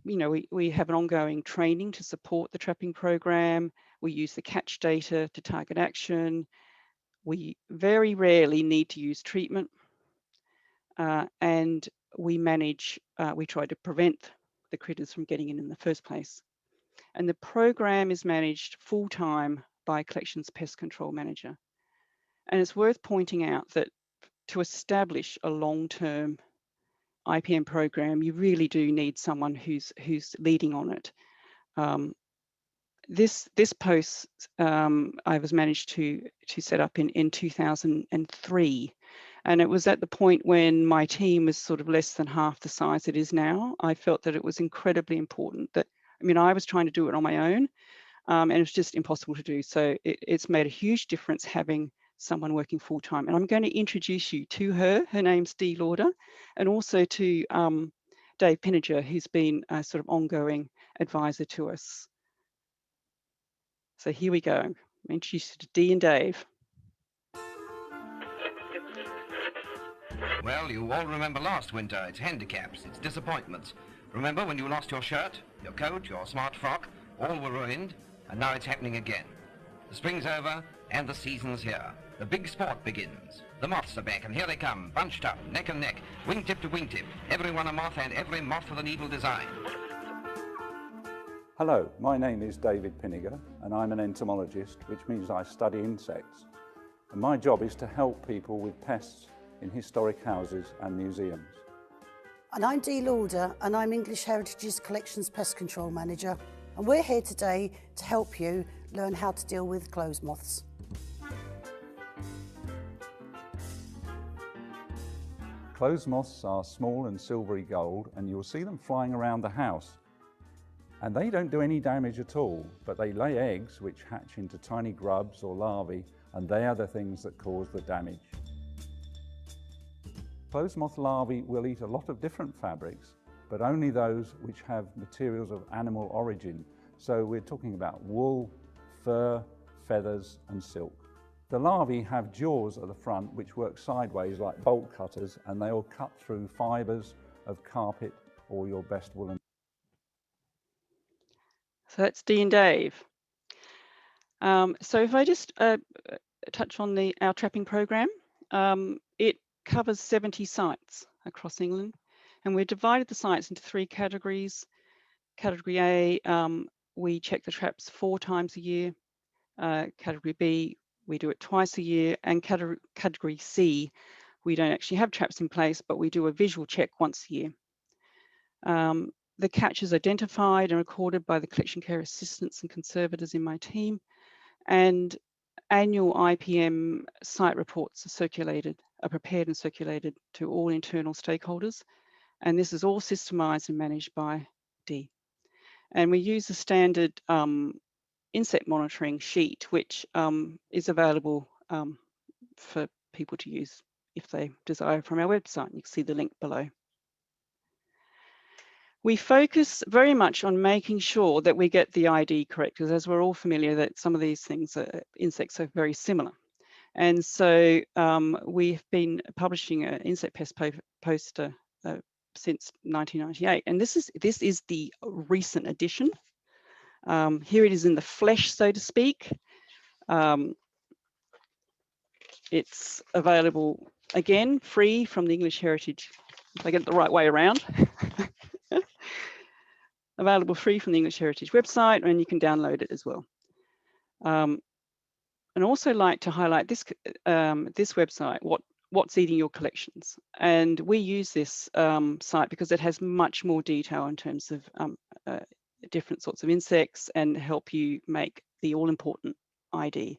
[SPEAKER 5] have an ongoing training to support the trapping program. We use the catch data to target action. We very rarely need to use treatment, and we try to prevent the critters from getting in the first place. And the program is managed full-time by a collections pest control manager. And it's worth pointing out that to establish a long-term IPM program, you really do need someone who's leading on it. This post I was managed to set up in 2003, and it was at the point when my team was sort of less than half the size it is now. I felt that it was incredibly important that, I mean, I was trying to do it on my own, and it's just impossible to do. So it's made a huge difference having someone working full time. And I'm going to introduce you to her. Her name's Dee Lauder, and also to Dave Pinniger, who's been a sort of ongoing advisor to us. So here we go. I'm introduced you to Dee and Dave.
[SPEAKER 6] Well, you all remember last winter. It's handicaps, it's disappointments. Remember when you lost your shirt, your coat, your smart frock? All were ruined, and now it's happening again. The spring's over, and the season's here. The big sport begins. The moths are back, and here they come, bunched up, neck and neck, wingtip to wingtip. Everyone a moth, and every moth with an evil design.
[SPEAKER 7] Hello, my name is David Pinniger, and I'm an entomologist, which means I study insects. And my job is to help people with pests in historic houses and museums.
[SPEAKER 8] And I'm Dee Lauder, and I'm English Heritage's Collections Pest Control Manager. And we're here today to help you learn how to deal with clothes moths.
[SPEAKER 7] Clothes moths are small and silvery gold, and you'll see them flying around the house. And they don't do any damage at all, but they lay eggs which hatch into tiny grubs or larvae, and they are the things that cause the damage. Clothes moth larvae will eat a lot of different fabrics, but only those which have materials of animal origin. So we're talking about wool, fur, feathers and silk. The larvae have jaws at the front which work sideways like bolt cutters, and they will cut through fibres of carpet or your best woolen.
[SPEAKER 5] So that's Dee and Dave. So if I just touch on our trapping program, it covers 70 sites across England, and we've divided the sites into 3 categories. Category A, we check the traps 4 times a year. Category B, we do it twice a year, and category C, we don't actually have traps in place, but we do a visual check once a year. The catch is identified and recorded by the collection care assistants and conservators in my team, and annual IPM site reports are prepared and circulated to all internal stakeholders, and this is all systemised and managed by Dee. And we use the standard insect monitoring sheet, which is available for people to use if they desire from our website. You can see the link below. We focus very much on making sure that we get the ID correct, because as we're all familiar that some of these things, insects are very similar. And so we've been publishing an insect pest poster since 1998. And this is the recent edition. Here it is in the flesh, so to speak. It's available, again, free from the English Heritage, if I get it the right way around. Available free from the English Heritage website, and you can download it as well. And also like to highlight this website, what's eating your collections. And we use this site because it has much more detail in terms of different sorts of insects and help you make the all-important ID.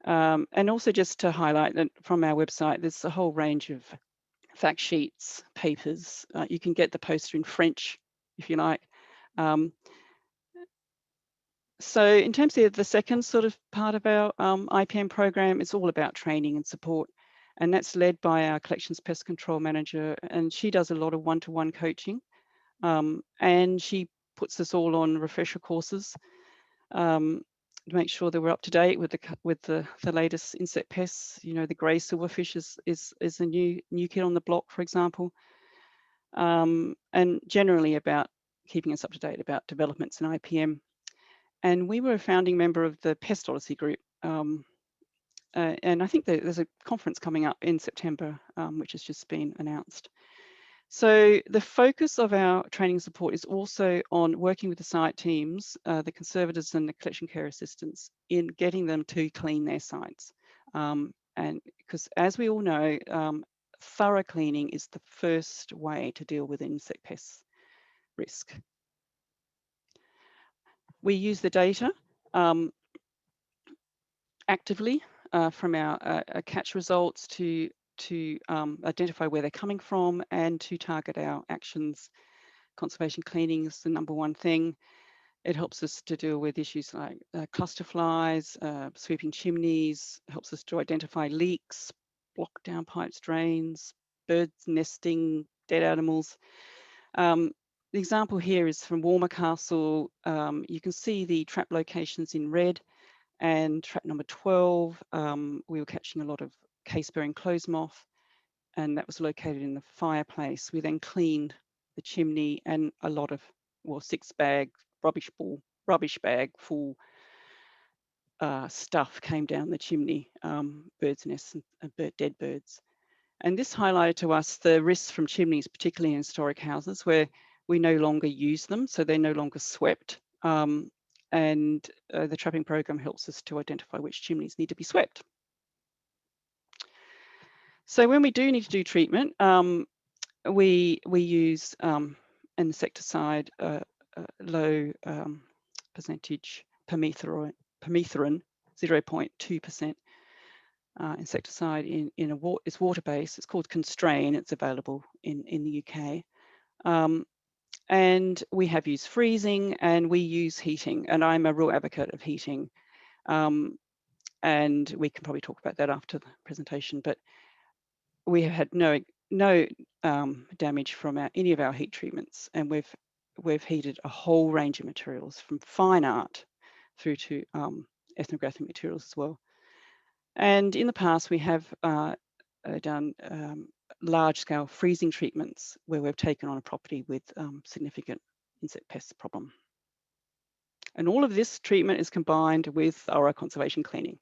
[SPEAKER 5] And also just to highlight that from our website, there's a whole range of fact sheets, papers. You can get the poster in French if you like. So in terms of the second sort of part of our IPM program, it's all about training and support. And that's led by our Collections Pest Control Manager. And she does a lot of one-to-one coaching. And she puts us all on refresher courses to make sure that we're up to date with the latest insect pests. You know, the grey silverfish is a new kid on the block, for example. And generally about keeping us up to date about developments in IPM. And we were a founding member of the Pest Odyssey group. And I think there's a conference coming up in September, which has just been announced. So the focus of our training support is also on working with the site teams, the conservators and the collection care assistants, in getting them to clean their sites. And because as we all know, thorough cleaning is the first way to deal with insect pest risk. We use the data actively from our catch results to identify where they're coming from and to target our actions. Conservation cleaning is the number one thing. It helps us to deal with issues like cluster flies, sweeping chimneys, helps us to identify leaks, block down pipes, drains, birds nesting, dead animals. The example here is from Walmer Castle. You can see the trap locations in red, and trap number 12, we were catching a lot of case-bearing clothes moth, and that was located in the fireplace. We then cleaned the chimney, and a lot of, well, 6-bag rubbish bag full stuff came down the chimney, birds' nests and dead birds. And this highlighted to us the risks from chimneys, particularly in historic houses where we no longer use them, so they're no longer swept. And the trapping program helps us to identify which chimneys need to be swept. So when we do need to do treatment, we use an insecticide, low percentage permethrin, 0.2% insecticide it's water-based. It's called Constrain. It's available in the UK. And we have used freezing, and we use heating, and I'm a real advocate of heating. And we can probably talk about that after the presentation, but we have had no damage from any of our heat treatments, and we've heated a whole range of materials from fine art through to ethnographic materials as well. And in the past, we have done large-scale freezing treatments where we've taken on a property with significant insect pest problem. And all of this treatment is combined with thorough conservation cleaning.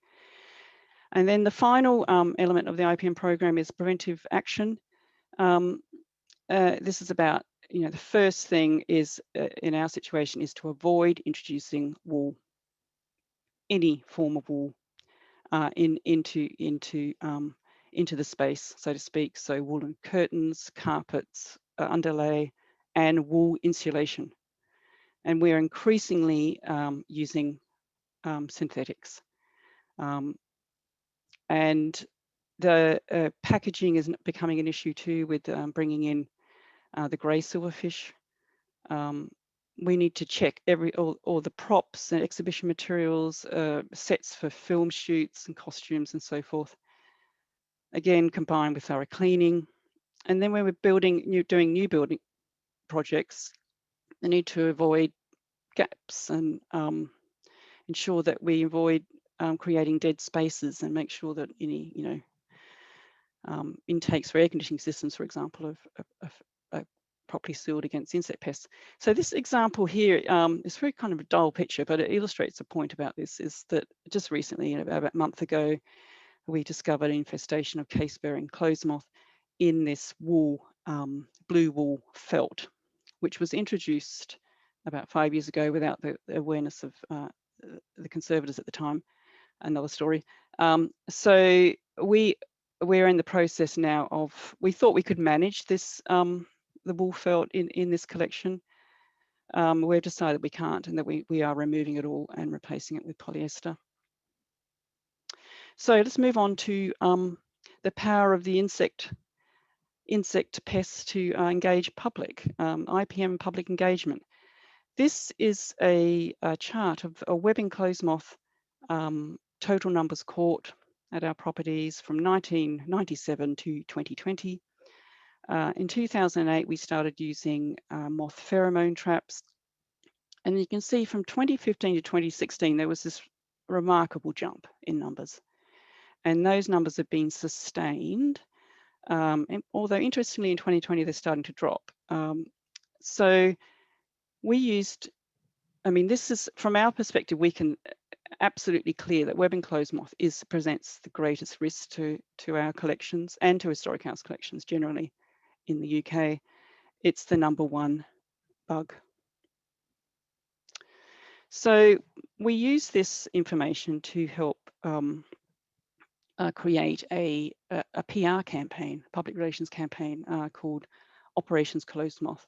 [SPEAKER 5] And then the final element of the IPM program is preventive action. This is about, the first thing is in our situation is to avoid introducing wool, any form of wool, into the space, so to speak. So woolen curtains, carpets, underlay, and wool insulation. And we're increasingly using synthetics. And the packaging is becoming an issue too, with bringing in the grey silverfish. We need to check all the props and exhibition materials, sets for film shoots and costumes and so forth. Again, combined with thorough cleaning. And then when we're doing new building projects, we need to avoid gaps and ensure that we avoid creating dead spaces, and make sure that any, intakes for air conditioning systems, for example, are properly sealed against insect pests. So this example here is very kind of a dull picture, but it illustrates the point about this, is that just recently, about a month ago, we discovered an infestation of case-bearing clothes moth in this wool, blue wool felt, which was introduced about 5 years ago without the awareness of the conservators at the time. Another story. So we're in the process now of, we thought we could manage this, the wool felt in this collection. We've decided we can't, and that we are removing it all and replacing it with polyester. So let's move on to the power of the insect pests to engage public, IPM public engagement. This is a chart of a webbing clothes moth total numbers caught at our properties from 1997 to 2020. In 2008, we started using moth pheromone traps. And you can see from 2015 to 2016, there was this remarkable jump in numbers. And those numbers have been sustained. And although interestingly, in 2020, they're starting to drop. So we used, this is, from our perspective, we can absolutely clear that webbing clothes moth presents the greatest risk to our collections and to historic house collections generally in the UK. It's the #1 bug. So we use this information to help create a PR campaign, public relations campaign called Operations Cloths Moth,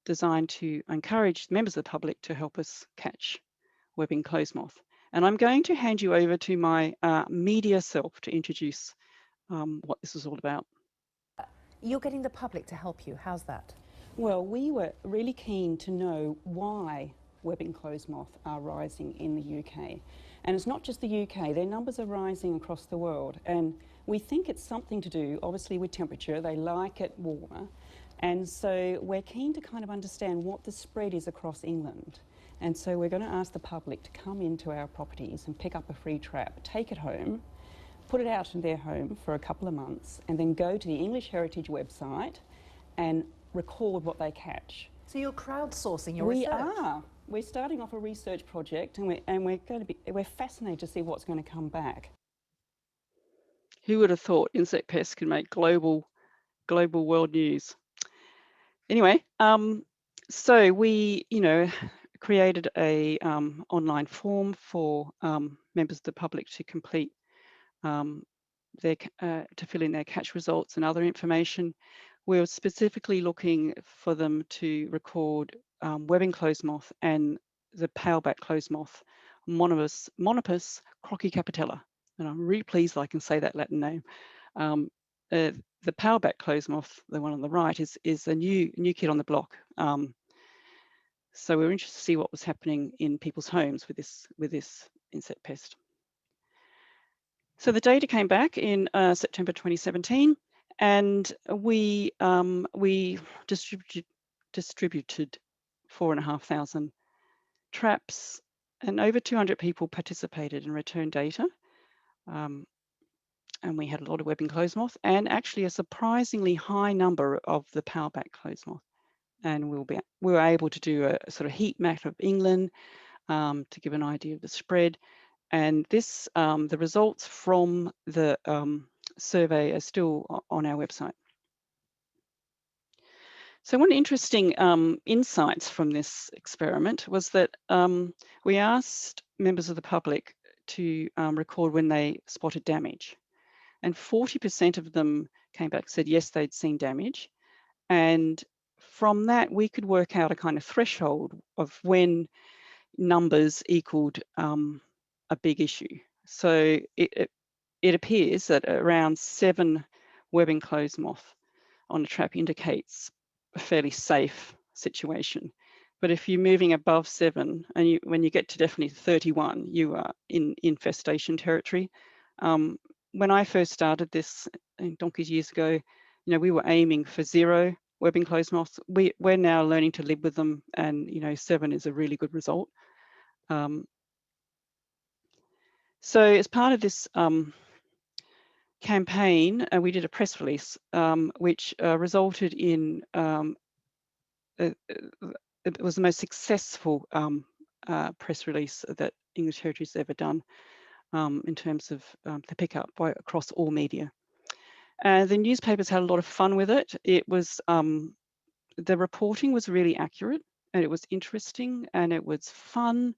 [SPEAKER 5] designed to encourage members of the public to help us catch webbing cloths moth. And I'm going to hand you over to my media self to introduce what this is all about.
[SPEAKER 9] You're getting the public to help you. How's that?
[SPEAKER 5] Well, we were really keen to know why webbing cloths moth are rising in the UK. And it's not just the UK, their numbers are rising across the world. And we think it's something to do, obviously, with temperature. They like it warmer. And so we're keen to kind of understand what the spread is across England. And so we're going to ask the public to come into our properties and pick up a free trap, take it home, put it out in their home for a couple of months, and then go to the English Heritage website and record what they catch.
[SPEAKER 9] So you're crowdsourcing your
[SPEAKER 5] We
[SPEAKER 9] research?
[SPEAKER 5] are. We're starting off a research project, and we're fascinated to see what's going to come back. Who would have thought insect pests can make global world news? Anyway, so we, created a online form for members of the public to complete to fill in their catch results and other information. We were specifically looking for them to record webbing cloths moth and the paleback cloths moth, Monopus crockicapitella. And I'm really pleased I can say that Latin name. The paleback cloths moth, the one on the right, is a new kid on the block. So we were interested to see what was happening in people's homes with this insect pest. So the data came back in September 2017, and we distributed 4,500 traps, and over 200 people participated and returned data. And we had a lot of webbing cloths moth, and actually a surprisingly high number of the paleback cloths moth. And we were able to do a sort of heat map of England to give an idea of the spread. And this, the results from the survey are still on our website. So one interesting insights from this experiment was that we asked members of the public to record when they spotted damage. And 40% of them came back and said, yes, they'd seen damage. And from that, we could work out a kind of threshold of when numbers equaled a big issue. So it appears that around 7 webbing cloths moth on a trap indicates a fairly safe situation. But if you're moving above 7, and when you get to definitely 31, you are in infestation territory. When I first started this donkey's years ago, we were aiming for 0 webbing cloths moths. We're now learning to live with them, and 7 is a really good result. So as part of this campaign, we did a press release, which resulted in it was the most successful press release that English Heritage has ever done in terms of the pickup across all media. The newspapers had a lot of fun with it. It was the reporting was really accurate, and it was interesting, and it was fun,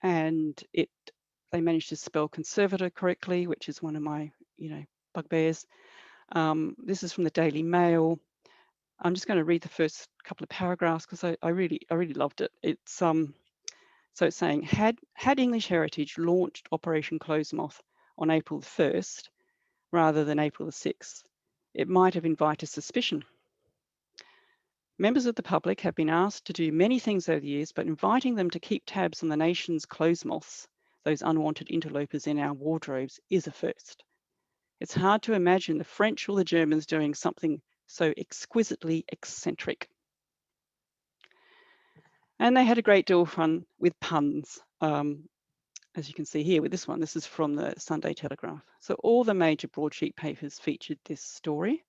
[SPEAKER 5] and they managed to spell conservator correctly, which is one of my bugbears. This is from the Daily Mail. I'm just going to read the first couple of paragraphs because I really loved it. It's so it's saying, had English Heritage launched Operation Cloths Moth on April the 1st rather than April the 6th, it might have invited suspicion. Members of the public have been asked to do many things over the years, but inviting them to keep tabs on the nation's cloths moths, those unwanted interlopers in our wardrobes, is a first. It's hard to imagine the French or the Germans doing something so exquisitely eccentric. And they had a great deal of fun with puns, as you can see here with this one. This is from the Sunday Telegraph. So all the major broadsheet papers featured this story.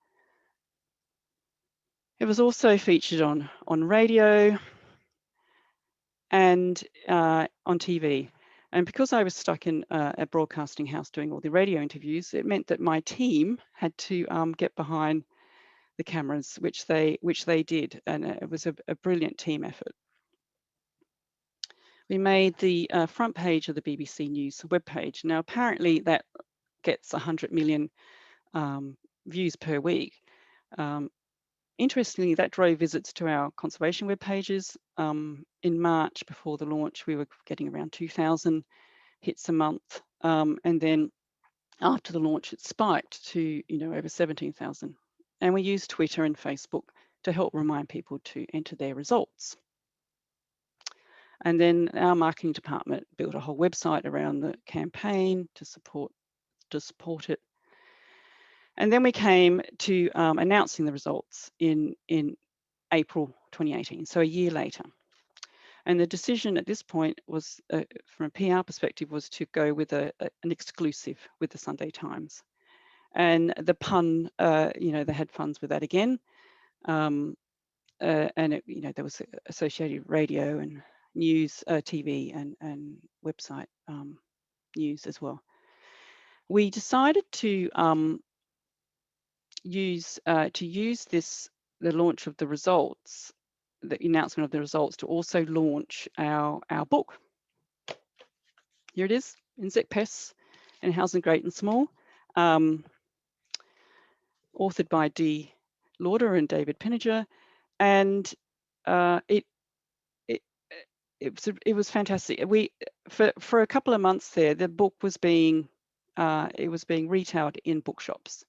[SPEAKER 5] It was also featured on radio and on TV. And because I was stuck in a broadcasting house doing all the radio interviews, it meant that my team had to get behind the cameras, which they did, and it was a brilliant team effort. We made the front page of the BBC News webpage. Now, apparently that gets 100 million views per week. Interestingly, that drove visits to our conservation web pages. In March, before the launch, we were getting around 2,000 hits a month, and then after the launch, it spiked to over 17,000. And we used Twitter and Facebook to help remind people to enter their results. And then our marketing department built a whole website around the campaign to support it. And then we came to announcing the results in April 2018, so a year later. And the decision at this point was, from a PR perspective, was to go with an exclusive with the Sunday Times. And the pun, they had funds with that again. And there was associated radio and news, TV and website news as well. We decided to use the launch of the results, the announcement of the results, to also launch our book. Here it is, Insect Pests and Housing Great and Small, authored by Dee Lauder and David Pinniger, and it was fantastic. For a couple of months there, the book was being retailed in bookshops.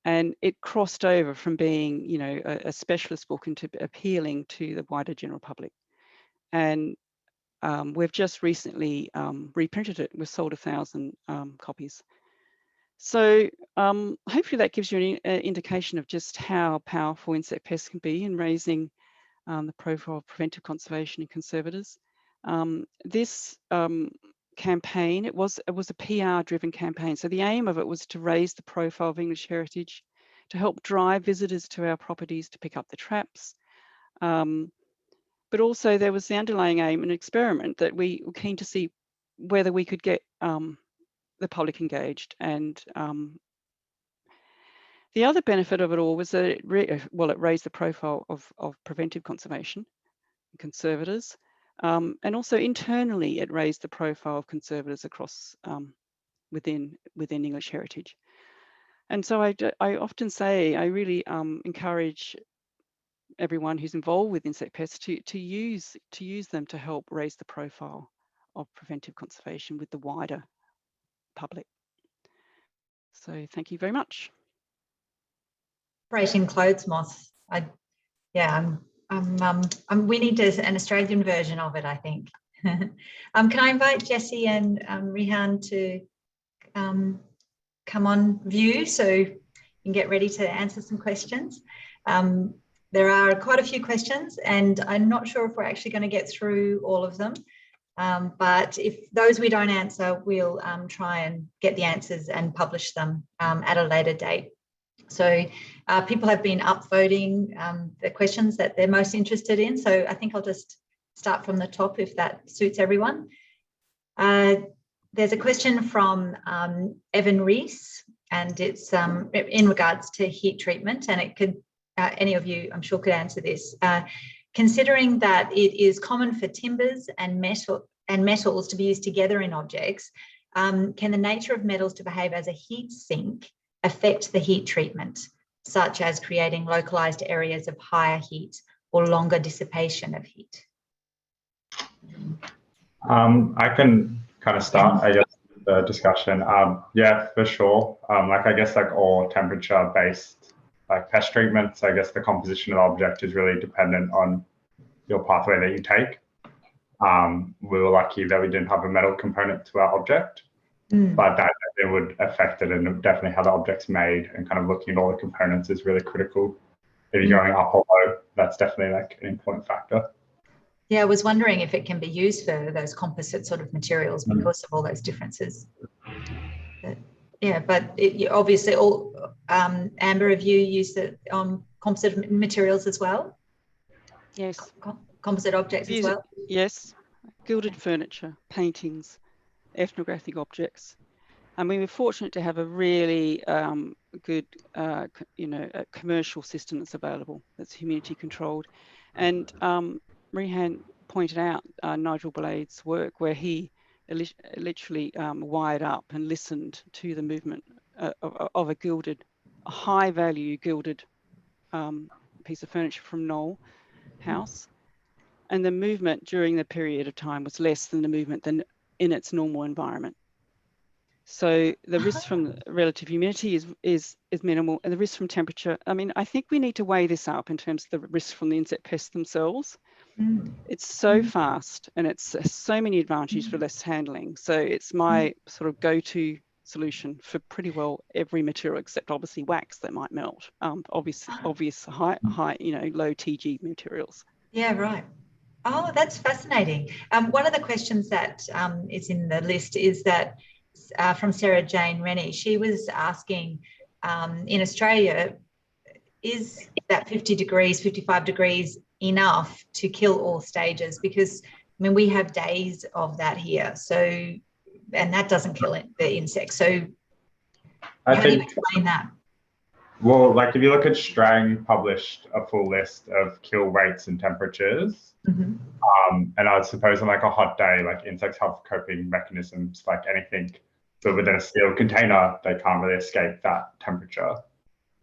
[SPEAKER 5] And it crossed over from being, a specialist book into appealing to the wider general public. And we've just recently reprinted it. We've sold 1,000 copies. So hopefully that gives you an indication of just how powerful insect pests can be in raising the profile of preventive conservation and conservators. This campaign, it was a PR-driven campaign. So the aim of it was to raise the profile of English heritage, to help drive visitors to our properties to pick up the traps. But also there was the underlying aim, an experiment that we were keen to see whether we could get the public engaged. And the other benefit of it all was that it raised the profile of preventive conservation and conservators. And also internally, it raised the profile of conservators across within English heritage. And so I often say, I really encourage everyone who's involved with insect pests to use them to help raise the profile of preventive conservation with the wider public. So thank you very much.
[SPEAKER 2] Operating Cloths Moth. We need an Australian version of it, I think. Can I invite Jessie and Rehan to come on view so you can get ready to answer some questions? There are quite a few questions, and I'm not sure if we're actually going to get through all of them. But if those we don't answer, we'll try and get the answers and publish them at a later date. So people have been upvoting the questions that they're most interested in. So I think I'll just start from the top if that suits everyone. There's a question from Evan Rees, and it's in regards to heat treatment, and it could, any of you I'm sure could answer this. Considering that it is common for timbers and metals to be used together in objects, can the nature of metals to behave as a heat sink affect the heat treatment, such as creating localized areas of higher heat or longer dissipation of heat?
[SPEAKER 3] I can kind of start, I guess, the discussion. Yeah, for sure. I guess all temperature-based pest treatments, I guess the composition of the object is really dependent on your pathway that you take. We were lucky that we didn't have a metal component to our object, but that it would affect it, and definitely how the object's made, and kind of looking at all the components is really critical. If you're going up or low, that's definitely an important factor.
[SPEAKER 2] Yeah, I was wondering if it can be used for those composite sort of materials because of all those differences. But obviously all, Amber, have you used it on composite materials as well?
[SPEAKER 5] Yes.
[SPEAKER 2] Composite objects as well?
[SPEAKER 5] Yes, gilded furniture, paintings, ethnographic objects. I mean, we're fortunate to have a really good, commercial system that's available, that's humidity controlled. And Rehan pointed out Nigel Blade's work, where he literally wired up and listened to the movement of a high-value gilded piece of furniture from Knoll House, and the movement during the period of time was less than the movement than in its normal environment. So the risk from relative humidity is minimal, and the risk from temperature, I mean, I think we need to weigh this up in terms of the risk from the insect pests themselves. It's so fast, and it's so many advantages for less handling. So it's my sort of go-to solution for pretty well every material, except obviously wax that might melt. Obvious high, low TG materials.
[SPEAKER 2] Yeah, right. Oh, that's fascinating. One of the questions that is in the list is that from Sarah Jane Rennie. She was asking, in Australia, is that 50 degrees, 55 degrees enough to kill all stages? Because, I mean, we have days of that here. So, and that doesn't kill the insects. So how do you explain that?
[SPEAKER 3] Well, like if you look at Strang published a full list of kill rates and temperatures, and I suppose on like a hot day, like insects have coping mechanisms, like anything, but within a sealed container, they can't really escape that temperature.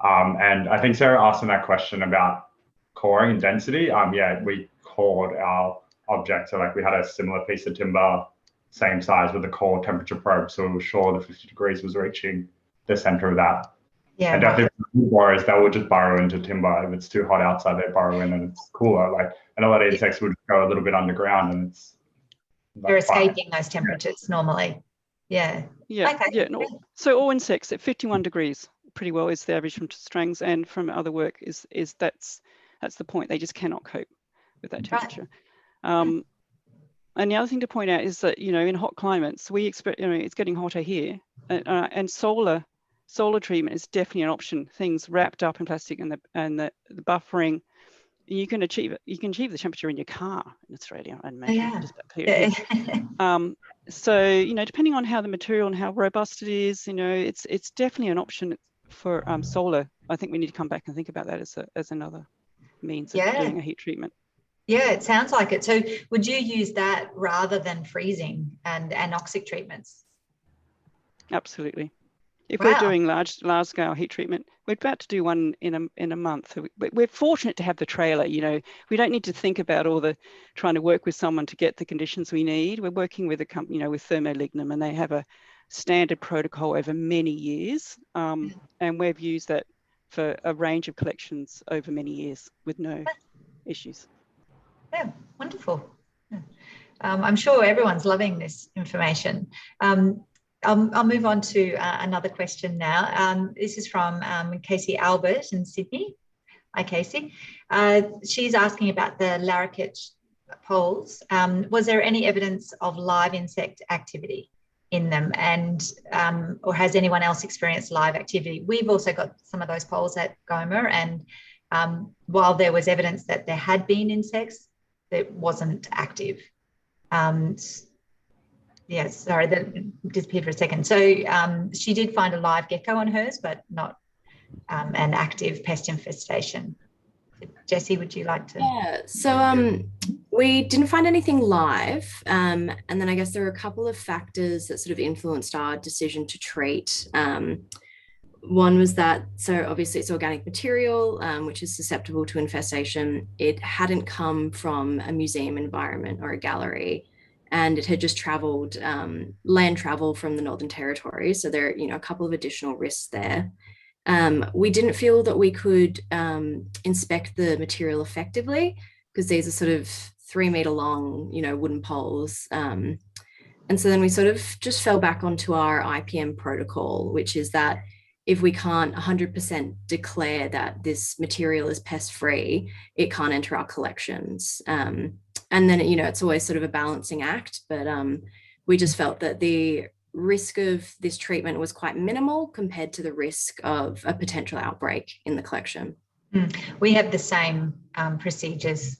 [SPEAKER 3] And I think Sarah asked in that question about coring and density. Yeah, we cored our object. So like we had a similar piece of timber, same size with a core temperature probe. So we were sure the 50 degrees was reaching the center of that. Yeah, and definitely borrowers, they will just burrow into timber. If it's too hot outside, they burrow in and it's cooler. Like, and a lot of insects would go a little bit underground, and it's like
[SPEAKER 2] they're escaping those temperatures normally. Yeah.
[SPEAKER 5] Yeah.
[SPEAKER 2] Okay.
[SPEAKER 5] Yeah. No. So all insects at 51 degrees pretty well is the average from Strangs, and from other work is that's the point. They just cannot cope with that temperature. Right. And the other thing to point out is that, you know, in hot climates, we expect, you know, it's getting hotter here, and solar treatment is definitely an option. Things wrapped up in plastic and the buffering, you can achieve the temperature in your car in Australia, I imagine.
[SPEAKER 2] Yeah.
[SPEAKER 5] Just about clear. Yeah. So, you know, depending on how the material and how robust it is, you know, it's definitely an option for solar. I think we need to come back and think about that as another means of doing a heat treatment.
[SPEAKER 2] Yeah, it sounds like it. So would you use that rather than freezing and anoxic treatments?
[SPEAKER 5] Absolutely. If we're doing large scale heat treatment, we're about to do one in a month. We're fortunate to have the trailer. You know, we don't need to think about trying to work with someone to get the conditions we need. We're working with a company, you know, with Thermolignum, and they have a standard protocol over many years, and we've used that for a range of collections over many years with no issues.
[SPEAKER 2] Yeah, wonderful. I'm sure everyone's loving this information. I'll move on to another question now. This is from Casey Albert in Sydney. Hi, Casey. She's asking about the larroquette poles. Was there any evidence of live insect activity in them, and or has anyone else experienced live activity? We've also got some of those poles at Goma, and while there was evidence that there had been insects, it wasn't active. Yeah, sorry, that disappeared for a second. So she did find a live gecko on hers, but not an active pest infestation. Jessie, would you like to?
[SPEAKER 10] Yeah, so we didn't find anything live. And then I guess there were a couple of factors that sort of influenced our decision to treat. One was that, so obviously it's organic material, which is susceptible to infestation. It hadn't come from a museum environment or a gallery, and it had just traveled, land travel from the Northern Territory. So there are, you know, a couple of additional risks there. We didn't feel that we could inspect the material effectively, because these are sort of 3 meter long, you know, wooden poles. And so then we sort of just fell back onto our IPM protocol, which is that if we can't 100% declare that this material is pest-free, it can't enter our collections. And then, you know, it's always sort of a balancing act, but we just felt that the risk of this treatment was quite minimal compared to the risk of a potential outbreak in the collection.
[SPEAKER 2] We have the same procedures,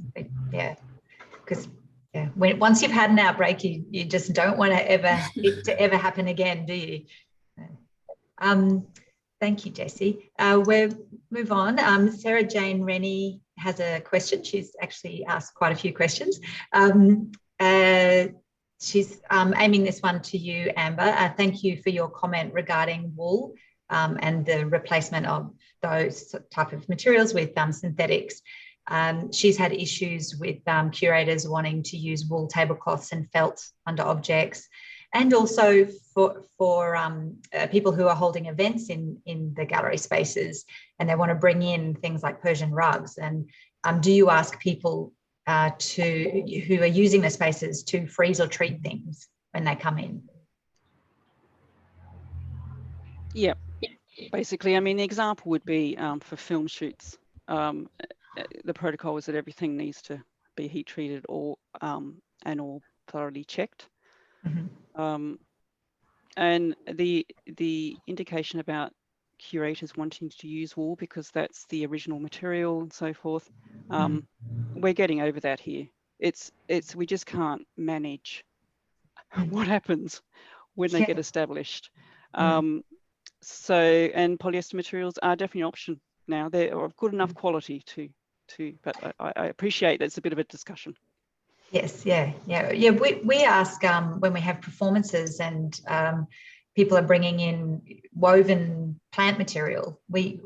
[SPEAKER 2] yeah, because once you've had an outbreak, you just don't want it to ever happen again, do you? Thank you, Jessie. We'll move on. Sarah Jane Rennie has a question. She's actually asked quite a few questions. She's aiming this one to you, Amber. Thank you for your comment regarding wool and the replacement of those type of materials with synthetics. She's had issues with curators wanting to use wool tablecloths and felt under objects, and also for people who are holding events in the gallery spaces, and they want to bring in things like Persian rugs. And do you ask people who are using the spaces to freeze or treat things when they come in?
[SPEAKER 5] Yeah, basically, I mean, the example would be for film shoots. The protocol is that everything needs to be heat treated or and all thoroughly checked.
[SPEAKER 2] Mm-hmm.
[SPEAKER 5] And the indication about curators wanting to use wool because that's the original material and so forth, we're getting over that here. We just can't manage what happens when they get established. So, and polyester materials are definitely an option now. They're of good enough quality but I appreciate it's a bit of a discussion.
[SPEAKER 2] Yes, yeah. We ask when we have performances and people are bringing in woven plant material. We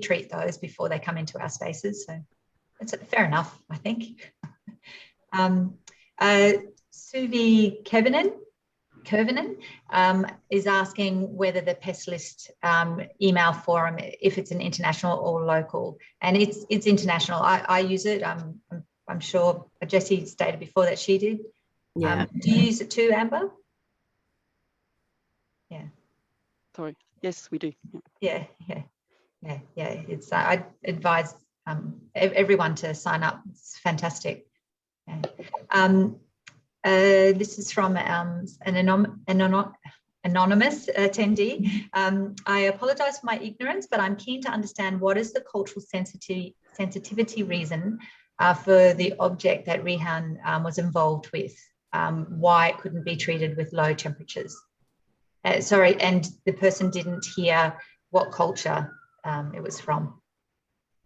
[SPEAKER 2] treat those before they come into our spaces. So it's fair enough, I think. Suvi Kervinen is asking whether the pest list email forum, if it's an international or local, and it's international. I use it. I'm sure Jessie stated before that she did.
[SPEAKER 10] Yeah.
[SPEAKER 2] Do you use it too, Amber? Yeah.
[SPEAKER 5] Sorry. Yes, we do.
[SPEAKER 2] Yeah. It's I advise everyone to sign up. It's fantastic. Yeah. This is from an anonymous attendee. I apologise for my ignorance, but I'm keen to understand what is the cultural sensitivity reason for the object that Rehan was involved with, why it couldn't be treated with low temperatures. Sorry, and the person didn't hear what culture it was from.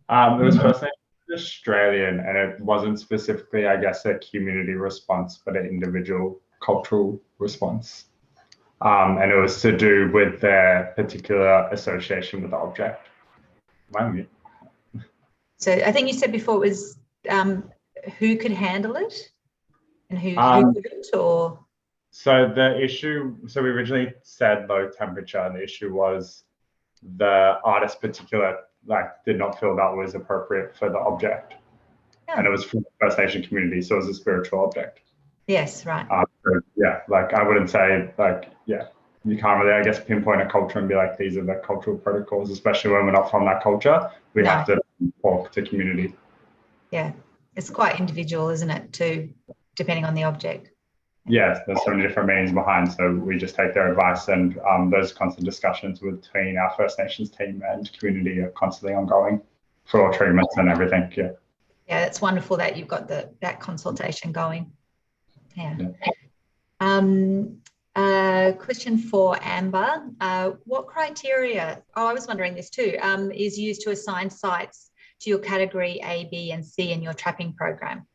[SPEAKER 11] It was firstly Australian, and it wasn't specifically, I guess, a community response, but an individual cultural response. And it was to do with their particular association with the object.
[SPEAKER 2] So I think you said before it was who could handle it and who couldn't, or?
[SPEAKER 11] So the issue, so we originally said low temperature, and the issue was the artist particular did not feel that was appropriate for the object. Yeah. And it was from the First Nation community, so it was a spiritual object.
[SPEAKER 2] Yes, right.
[SPEAKER 11] So yeah, I wouldn't say you can't really, I guess, pinpoint a culture and be like, these are the cultural protocols, especially when we're not from that culture. We have to talk to community.
[SPEAKER 2] Yeah, it's quite individual, isn't it, too, depending on the object.
[SPEAKER 11] Yes, there's so many different meanings behind, so we just take their advice, and those constant discussions between our First Nations team and community are constantly ongoing for all treatments and everything.
[SPEAKER 2] Yeah, it's wonderful that you've got that consultation going. Yeah. Question for Amber. What criteria, I was wondering this too, is used to assign sites to your category A, B, and C in your trapping program?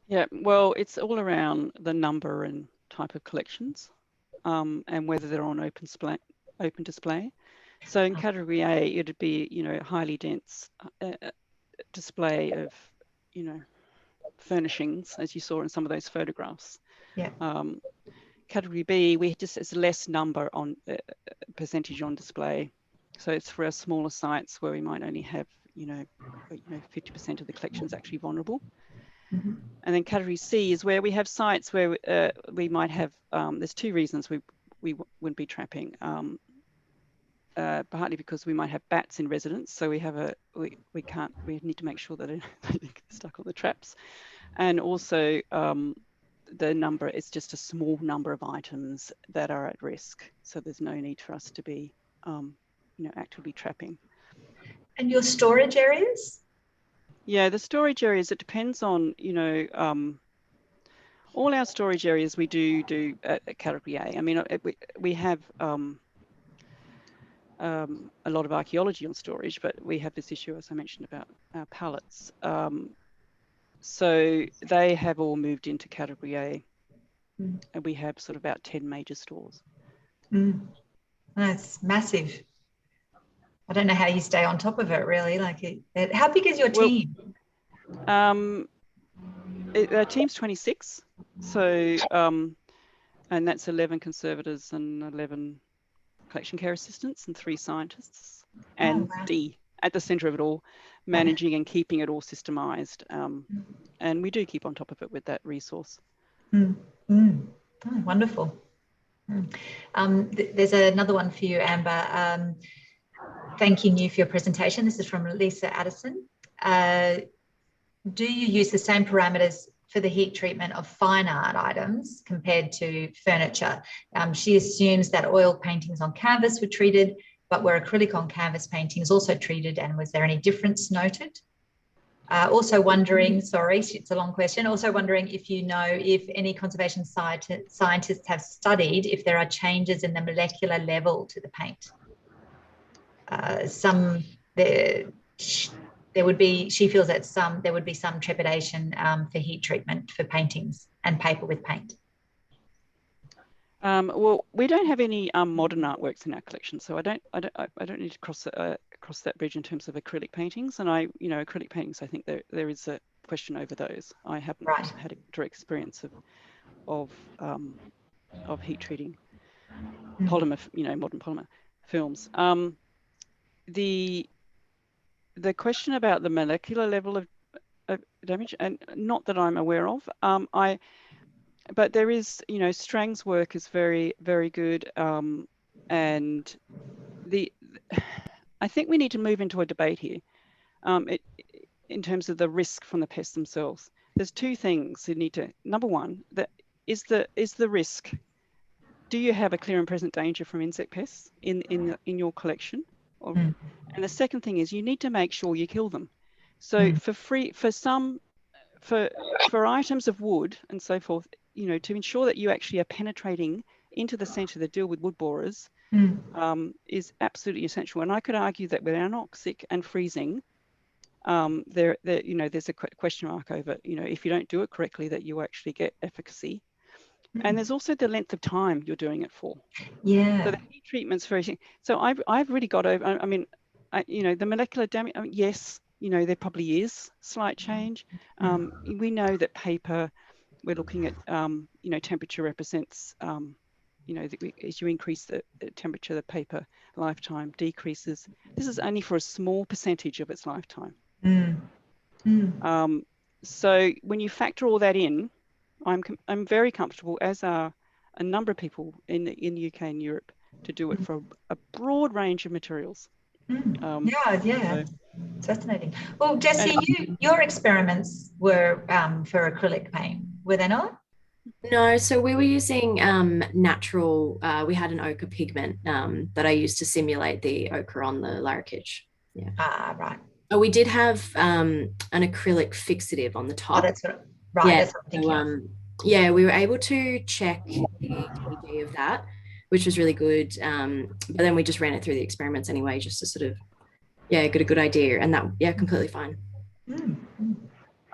[SPEAKER 5] Yeah, well, it's all around the number and type of collections, and whether they're on open display. So in category A, it'd be, highly dense display of, furnishings, as you saw in some of those photographs.
[SPEAKER 2] Yeah.
[SPEAKER 5] Category B, it's less number on percentage on display. So it's for our smaller sites where we might only have, 50% of the collections actually vulnerable.
[SPEAKER 2] Mm-hmm.
[SPEAKER 5] And then category C is where we have sites where we might have, there's two reasons we wouldn't be trapping. Partly because we might have bats in residence, so we need to make sure that they get stuck on the traps. And also the number is just a small number of items that are at risk. So there's no need for us to be, actively trapping. And
[SPEAKER 2] your storage areas?
[SPEAKER 5] Yeah, the storage areas, it depends on, all our storage areas we do at category A. I mean, we have a lot of archaeology on storage, but we have this issue, as I mentioned, about our pallets. So they have all moved into category A, and we have sort of about 10 major stores.
[SPEAKER 2] That's massive. I don't know how you stay on top of it, really. Like, how big is your team?
[SPEAKER 5] Our team's 26, so and that's 11 conservators and 11 collection care assistants and 3 scientists, and D at the centre of it all, managing and keeping it all systemised. And we do keep on top of it with that resource.
[SPEAKER 2] Oh, wonderful. There's another one for you, Amber. Thanking you for your presentation. This is from Lisa Addison. Do you use the same parameters for the heat treatment of fine art items compared to furniture? She assumes that oil paintings on canvas were treated, but were acrylic on canvas paintings also treated, and was there any difference noted? Also wondering, sorry, it's a long question, also wondering if you know if any conservation scientists have studied if there are changes in the molecular level to the paint. She feels that there would be some trepidation for heat treatment for paintings and paper with paint.
[SPEAKER 5] Well, we don't have any modern artworks in our collection, so I don't need to cross that bridge in terms of acrylic paintings. And acrylic paintings, I think there is a question over those. I haven't had a direct experience of heat treating polymer, modern polymer films. The question about the molecular level of damage, and not that I'm aware of, but there is, Strang's work is very, very good, and I think we need to move into a debate here in terms of the risk from the pests themselves. There's 2 things you need to. Number one, that is the risk. Do you have a clear and present danger from insect pests in your collection? And the second thing is you need to make sure you kill them. So for items of wood and so forth, to ensure that you actually are penetrating into the centre to deal with wood borers is absolutely essential. And I could argue that with anoxic and freezing, there's a question mark over, if you don't do it correctly, that you actually get efficacy. And there's also the length of time you're doing it for.
[SPEAKER 2] Yeah.
[SPEAKER 5] So the heat treatment's very. So I've really got over. The molecular damage. Yes, there probably is slight change. We know that paper. We're looking at temperature represents. As you increase the temperature, the paper lifetime decreases. This is only for a small percentage of its lifetime. So when you factor all that in, I'm very comfortable, as are a number of people in the UK and Europe, to do it for a broad range of materials.
[SPEAKER 2] So. Fascinating. Well, Jessie, your experiments were for acrylic paint, were they not?
[SPEAKER 10] No, so we were using natural, we had an ochre pigment that I used to simulate the ochre on the larachich. Yeah.
[SPEAKER 2] Right.
[SPEAKER 10] Oh, we did have an acrylic fixative on the top.
[SPEAKER 2] Oh, that's right.
[SPEAKER 10] Yeah,
[SPEAKER 2] that's what I'm
[SPEAKER 10] thinking. We were able to check the KD of that, which was really good. But then we just ran it through the experiments anyway, just to sort of, get a good idea. And that, completely fine.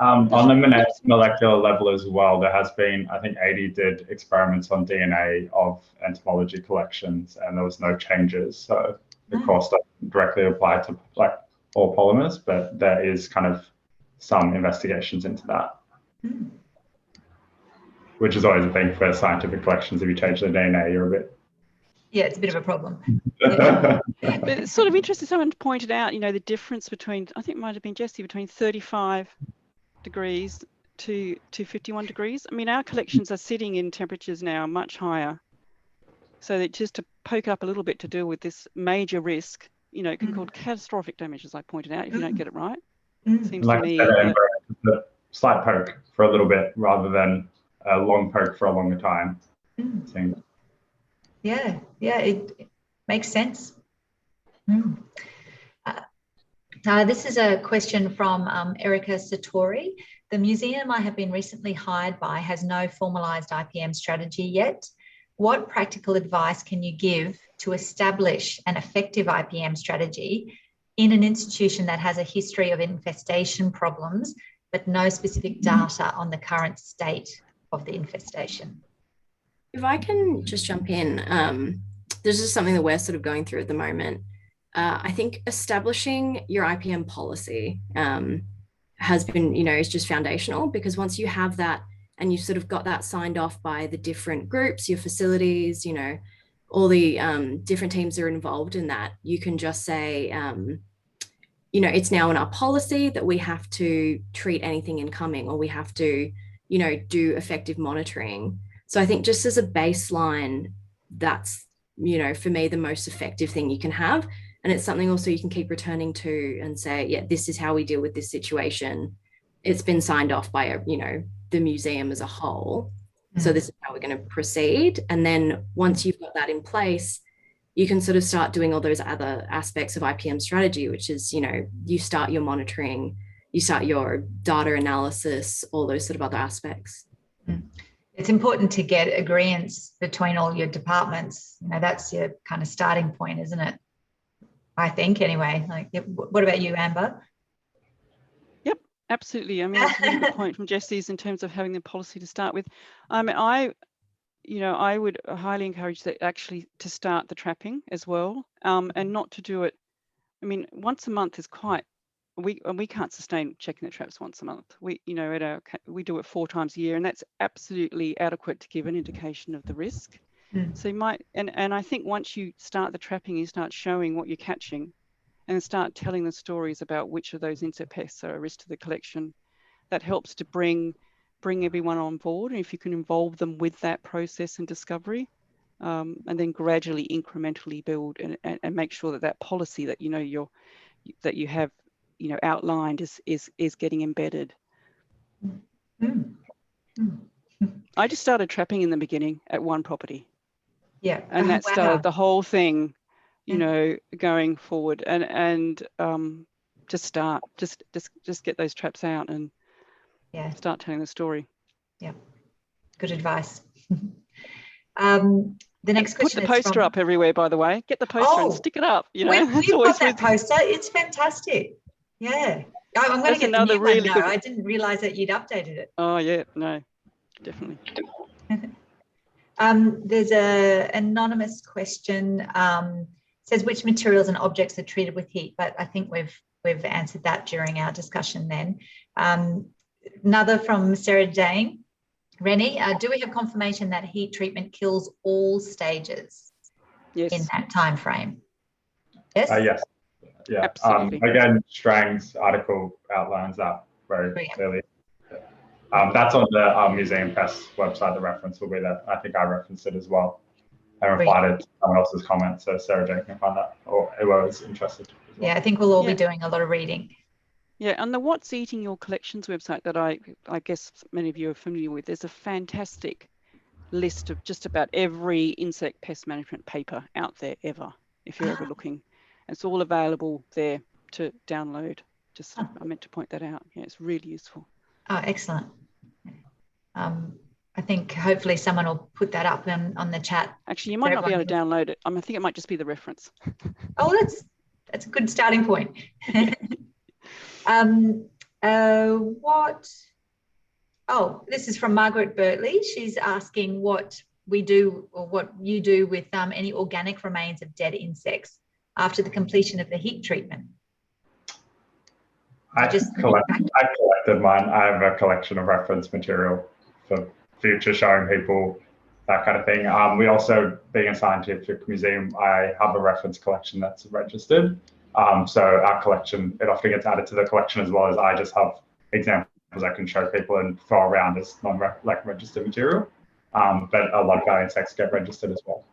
[SPEAKER 11] On the molecular level as well, there has been, I think 80 did experiments on DNA of entomology collections, and there was no changes. So the course doesn't directly apply to all polymers, but there is kind of some investigations into that. Which is always a thing for scientific collections. If you change the DNA, you're a bit...
[SPEAKER 2] Yeah, it's a bit of a problem.
[SPEAKER 5] But it's sort of interesting, someone pointed out, the difference between, I think it might have been Jessie, between 35 degrees to 51 degrees. I mean, our collections are sitting in temperatures now much higher. So that just to poke up a little bit to deal with this major risk, it can cause catastrophic damage, as I pointed out, if you don't get it right. Seems to me
[SPEAKER 11] a slight poke for a little bit rather than a long poke for a longer time.
[SPEAKER 2] Yeah, it makes sense. This is a question from Erica Satori. The museum I have been recently hired by has no formalised IPM strategy yet. What practical advice can you give to establish an effective IPM strategy in an institution that has a history of infestation problems but no specific data on the current state of the infestation.
[SPEAKER 10] If I can just jump in, this is something that we're sort of going through at the moment. I think establishing your IPM policy has been, is just foundational, because once you have that and you've sort of got that signed off by the different groups, your facilities, all the different teams that are involved in that, you can just say, it's now in our policy that we have to treat anything incoming, or we have to, do effective monitoring. So I think just as a baseline, that's, for me, the most effective thing you can have. And it's something also you can keep returning to and say, yeah, this is how we deal with this situation. It's been signed off by, the museum as a whole. So this is how we're going to proceed. And then once you've got that in place, you can sort of start doing all those other aspects of IPM strategy, which is, you start your monitoring, you start your data analysis, all those sort of other aspects.
[SPEAKER 2] It's important to get agreements between all your departments. That's your kind of starting point, isn't it? I think anyway. What about you, Amber?
[SPEAKER 5] Yep, absolutely. I mean, it's a really good point from Jessie's in terms of having the policy to start with. I would highly encourage that actually to start the trapping as well, and not to do it. I mean, once a month is quite. We can't sustain checking the traps once a month. We do it 4 times a year, and that's absolutely adequate to give an indication of the risk. So you might, and I think once you start the trapping, you start showing what you're catching, and start telling the stories about which of those insect pests are a risk to the collection. That helps to bring everyone on board, and if you can involve them with that process and discovery, and then gradually, incrementally build and make sure that policy that you have outlined is getting embedded. I just started trapping in the beginning at one property.
[SPEAKER 2] Yeah.
[SPEAKER 5] And that started the whole thing, going forward, and just get those traps out and start telling the story.
[SPEAKER 2] Yeah. Good advice. The next question.
[SPEAKER 5] Put the poster up everywhere, by the way. Get the poster and stick it up.
[SPEAKER 2] We've got that poster. It's fantastic. Yeah. I'm going to get the new one now. I didn't realise that you'd updated it.
[SPEAKER 5] Oh, yeah. No, definitely.
[SPEAKER 2] There's an anonymous question. Says which materials and objects are treated with heat, but I think we've answered that during our discussion then. Another from Sarah Jane. Rennie, do we have confirmation that heat treatment kills all stages in that time frame? Yes?
[SPEAKER 11] Yes. Yeah. Again, Strang's article outlines that very clearly. That's on the Museum Pests website. The reference will be there. I think I referenced it as well. I replied to someone else's comment, so Sarah Jane can find that, or whoever's interested. Well.
[SPEAKER 2] Yeah, I think we'll all be doing a lot of reading.
[SPEAKER 5] Yeah, and the What's Eating Your Collections website that I guess many of you are familiar with, there's a fantastic list of just about every insect pest management paper out there ever, if you're ever looking. It's all available there to download. I meant to point that out. Yeah, it's really useful.
[SPEAKER 2] Oh, excellent. I think hopefully someone will put that up on the chat.
[SPEAKER 5] Actually, you might not be able to download it. I think it might just be the reference.
[SPEAKER 2] Oh, that's a good starting point. This is from Margaret Bertley. She's asking what we do or what you do with any organic remains of dead insects after the completion of the heat treatment.
[SPEAKER 11] I collected mine. I have a collection of reference material for future showing people that kind of thing. We also, being a scientific museum, I have a reference collection that's registered. So our collection, it often gets added to the collection, as well as I just have examples I can show people and throw around as registered material. But a lot of our insects get registered as well.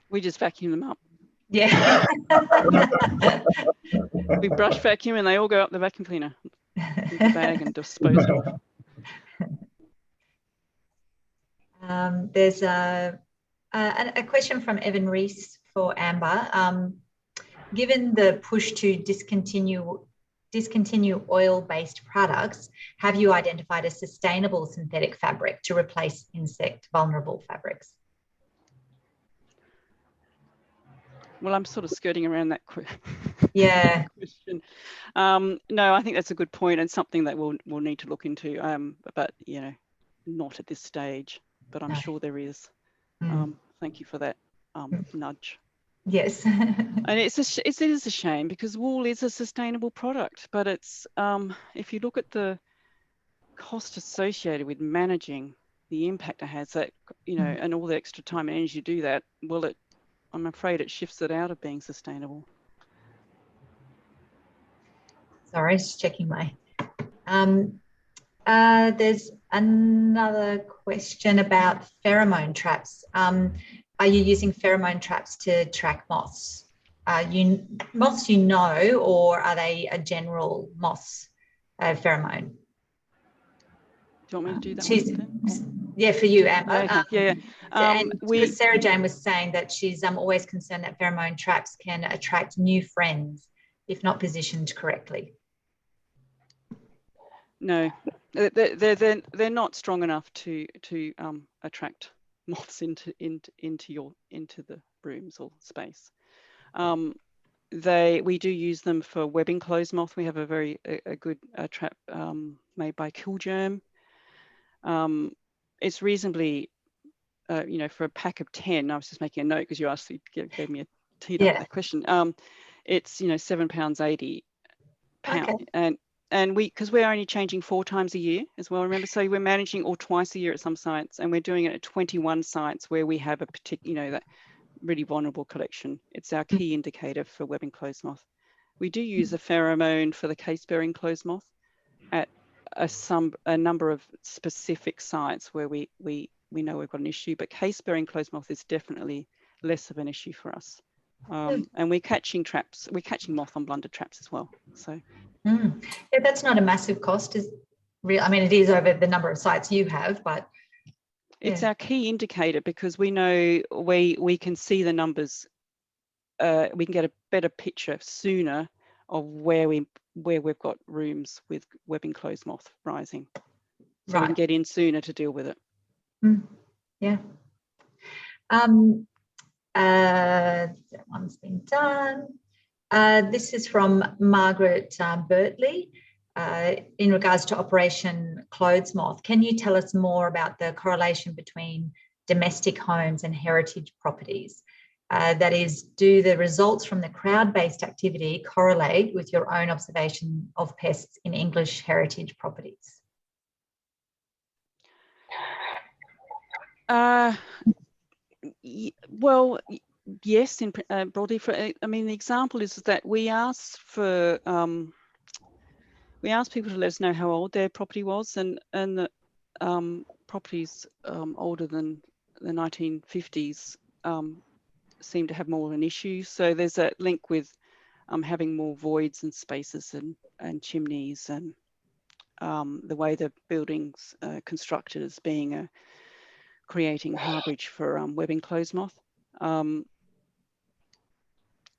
[SPEAKER 5] We just vacuum them up.
[SPEAKER 2] Yeah.
[SPEAKER 5] We brush vacuum and they all go up the vacuum cleaner in the bag and dispose of.
[SPEAKER 2] There's a question from Evan Rees for Amber. Given the push to discontinue oil-based products, have you identified a sustainable synthetic fabric to replace insect vulnerable fabrics?
[SPEAKER 5] well, I'm sort of skirting around that
[SPEAKER 2] Yeah.
[SPEAKER 5] question. No, I think that's a good point and something that we'll need to look into, but, you know, not at this stage, but I'm sure there is. Thank you for that nudge.
[SPEAKER 2] Yes.
[SPEAKER 5] And it is a shame because wool is a sustainable product, but it's if you look at the cost associated with managing the impact it has, that, you know, and all the extra time and energy to do that, well, I'm afraid it shifts it out of being sustainable.
[SPEAKER 2] Sorry, just checking my. There's another question about pheromone traps. Are you using pheromone traps to track moths? Moths you know, or are they a general moths pheromone?
[SPEAKER 5] Do you want me to do that one?
[SPEAKER 2] Yeah, for you, Amber.
[SPEAKER 5] Yeah.
[SPEAKER 2] And because Sarah Jane was saying that she's always concerned that pheromone traps can attract new friends if not positioned correctly.
[SPEAKER 5] No, they're not strong enough to attract moths into the rooms or space. We do use them for webbing clothes moth. We have a very good trap made by Killgerm. It's reasonably, you know, for a pack of 10. I was just making a note because you asked, gave me a teed up that question. It's, you know, £7.80 pound, and because we're only changing 4 times a year as well. Remember, so we're managing all twice a year at some sites, and we're doing it at 21 sites where we have a particular, you know, that really vulnerable collection. It's our key indicator for webbing clothes moth. We do use a pheromone for the case-bearing clothes moth at a number of specific sites where we know we've got an issue, but case-bearing clothes moth is definitely less of an issue for us. And we're catching moth on blundered traps as well. So
[SPEAKER 2] yeah, that's not a massive cost. I mean, it is over the number of sites you have, but
[SPEAKER 5] it's our key indicator because we know we can see the numbers. We can get a better picture sooner of where we've got rooms with webbing clothes moth rising, so we can get in sooner to deal with it.
[SPEAKER 2] Yeah. That one's been done. This is from Margaret Bertley in regards to Operation Cloths Moth. Can you tell us more about the correlation between domestic homes and heritage properties? That is, do the results from the crowd-based activity correlate with your own observation of pests in English heritage properties?
[SPEAKER 5] Well, yes, broadly. I mean, the example is that we asked people to let us know how old their property was, and the properties older than the 1950s seem to have more of an issue. So there's that link with having more voids and spaces and chimneys, and the way the building's constructed as being creating harbourage for webbing clothes moth.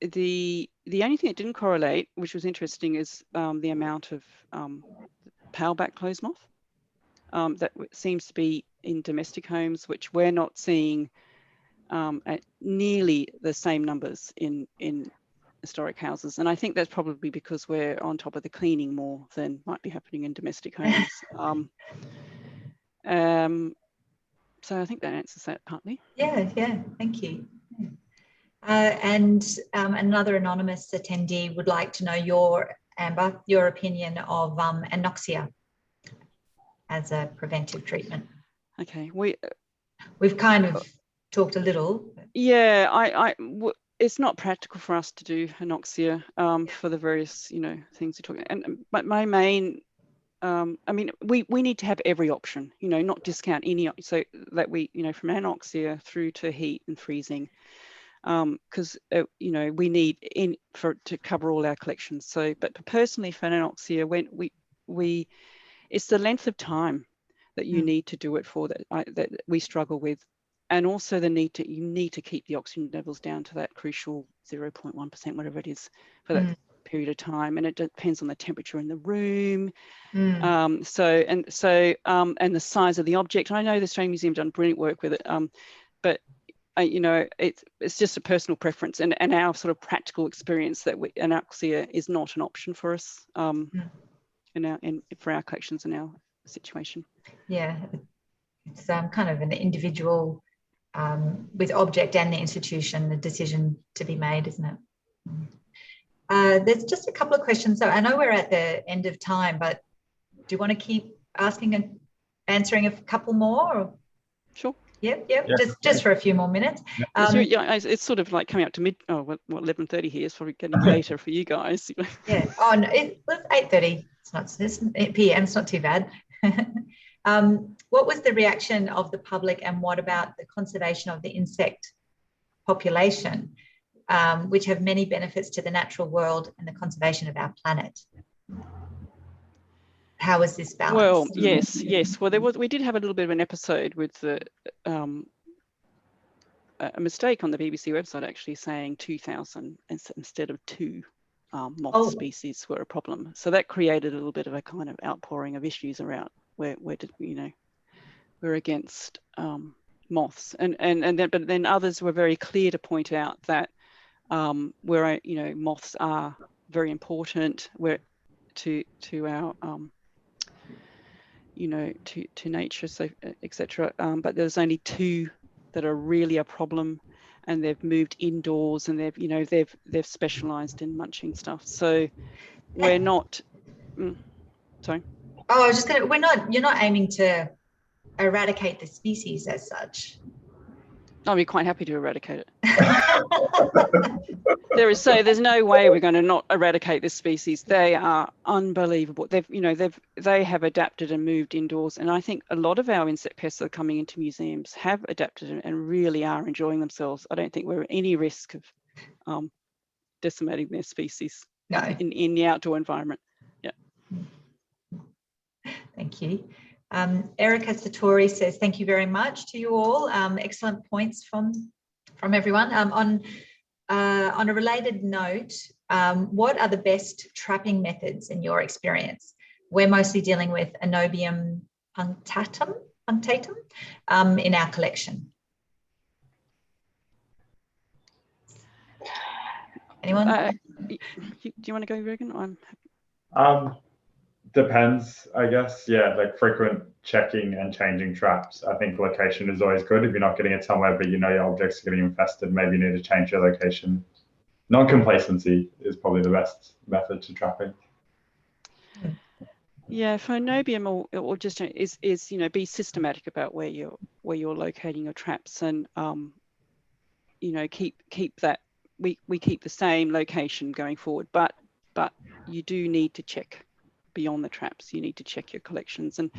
[SPEAKER 5] The only thing that didn't correlate, which was interesting, is the amount of powderback clothes moth that seems to be in domestic homes, which we're not seeing at nearly the same numbers in historic houses. And I think that's probably because we're on top of the cleaning more than might be happening in domestic homes. So I think that answers that partly.
[SPEAKER 2] Yeah, thank you. And another anonymous attendee would like to know Amber, your opinion of anoxia as a preventive treatment.
[SPEAKER 5] Okay,
[SPEAKER 2] we've kind of talked a little.
[SPEAKER 5] Yeah, it's not practical for us to do anoxia for the various, you know, things you're talking. But my main, I mean, we need to have every option, you know, not discount any, so that we, you know, from anoxia through to heat and freezing, because you know, we need to cover all our collections. So, but personally for anoxia, when we it's the length of time that you need to do it for that we struggle with, and also you need to keep the oxygen levels down to that crucial 0.1%, whatever it is, for that period of time, and it depends on the temperature in the room, and the size of the object. And I know the Australian Museum done brilliant work with it, but you know, it's just a personal preference and our sort of practical experience that anoxia is not an option for us for our collections and our situation.
[SPEAKER 2] Yeah, it's kind of an individual with object and the institution, the decision to be made, isn't it? There's just a couple of questions. So I know we're at the end of time, but do you want to keep asking and answering a couple more? Or?
[SPEAKER 5] Sure.
[SPEAKER 2] Yep. Just for a few more minutes.
[SPEAKER 5] It's sort of like coming up to 11:30 here. It's probably getting later for you guys.
[SPEAKER 2] Yeah. Oh, no, it's 8:30. It's 8 p.m. It's not too bad. What was the reaction of the public, and what about the conservation of the insect population, which have many benefits to the natural world and the conservation of our planet? How was this balanced?
[SPEAKER 5] Well, yes. Well, we did have a little bit of an episode with a mistake on the BBC website actually saying 2,000 instead of 2 moth species were a problem. So that created a little bit of a kind of outpouring of issues around where did we're against moths, but then others were very clear to point out that moths are very important to our to nature, so etc. But there's only 2 that are really a problem, and they've moved indoors, and they've specialised in munching stuff. So we're not. Sorry.
[SPEAKER 2] Oh, I was just going to. You're not aiming to eradicate the species as such.
[SPEAKER 5] I'll be quite happy to eradicate it. There's no way we're going to not eradicate this species. They are unbelievable. They have adapted and moved indoors, and I think a lot of our insect pests that are coming into museums have adapted and really are enjoying themselves. I don't think we're at any risk of decimating their species in the outdoor environment. Yeah.
[SPEAKER 2] Thank you. Erica Satori says, thank you very much to you all. Excellent points from everyone. On a related note, what are the best trapping methods in your experience? We're mostly dealing with Anobium punctatum in our collection. Anyone?
[SPEAKER 5] Do you want to go, Regan?
[SPEAKER 11] Depends, I guess. Yeah, like frequent checking and changing traps. I think location is always good. If you're not getting it somewhere, but your objects are getting infested, maybe you need to change your location. Non-complacency is probably the best method to trapping.
[SPEAKER 5] Yeah, for Anobium or just is be systematic about where you're locating your traps, and keep that we keep the same location going forward, but you do need to check beyond the traps. You need to check your collections, and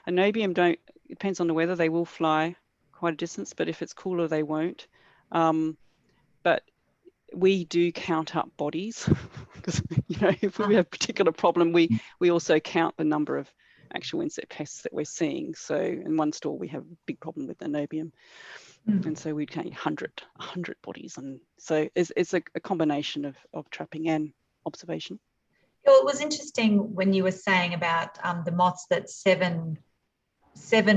[SPEAKER 5] Anobium it depends on the weather. They will fly quite a distance, but if it's cooler they won't. But we do count up bodies because if we have a particular problem, we also count the number of actual insect pests that we're seeing. So in one store we have a big problem with Anobium, and so we count 100 bodies, and so it's a combination of trapping and observation.
[SPEAKER 2] Well, it was interesting when you were saying about the moths that seven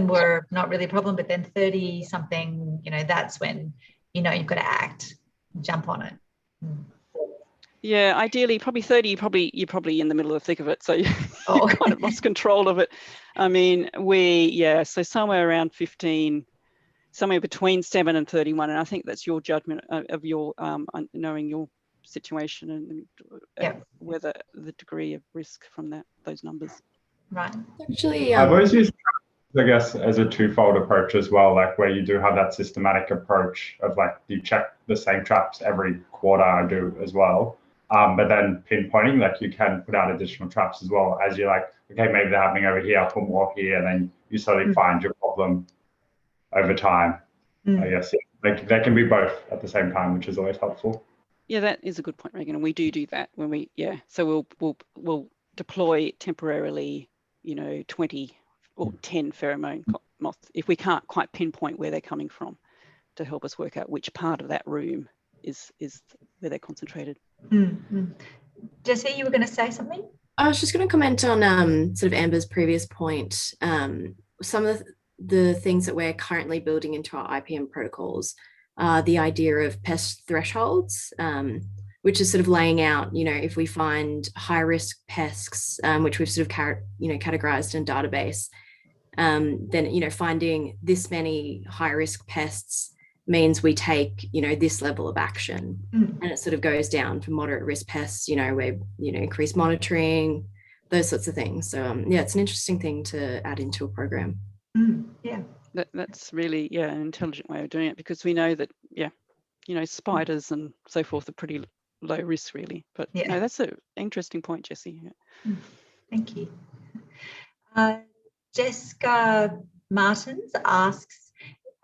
[SPEAKER 2] were not really a problem, but then 30 something, that's when, you've got to act, jump on it.
[SPEAKER 5] Yeah, ideally, probably 30, you're probably in the middle of the thick of it. So you kind of lost control of it. I mean, so somewhere around 15, somewhere between 7 and 31. And I think that's your judgment of your knowing your situation and whether the degree of risk from those numbers.
[SPEAKER 2] Right.
[SPEAKER 10] Actually,
[SPEAKER 11] I've always used, I guess, as a twofold approach as well, like where you do have that systematic approach of like you check the same traps every quarter. I do as well. But then pinpointing, like you can put out additional traps as well as you're like, okay, maybe they're happening over here, I'll put more here, and then you slowly find your problem over time. I guess they can be both at the same time, which is always helpful.
[SPEAKER 5] Yeah, that is a good point, Regan, and we do that when so we'll deploy temporarily, 20 or 10 pheromone moths if we can't quite pinpoint where they're coming from, to help us work out which part of that room is where they're concentrated.
[SPEAKER 2] Jessie, you were going to say something?
[SPEAKER 10] I was just going to comment on sort of Amber's previous point. Some of the things that we're currently building into our IPM protocols the idea of pest thresholds, which is sort of laying out, if we find high risk pests, which we've sort of categorized in database, then, finding this many high risk pests means we take, this level of action. And it sort of goes down for moderate risk pests, where, increased monitoring, those sorts of things. So yeah, it's an interesting thing to add into a program.
[SPEAKER 2] Yeah.
[SPEAKER 5] That's really, an intelligent way of doing it, because we know that, spiders and so forth are pretty low risk really. But no, that's an interesting point, Jessie. Yeah.
[SPEAKER 2] Thank you. Jessica Martins asks,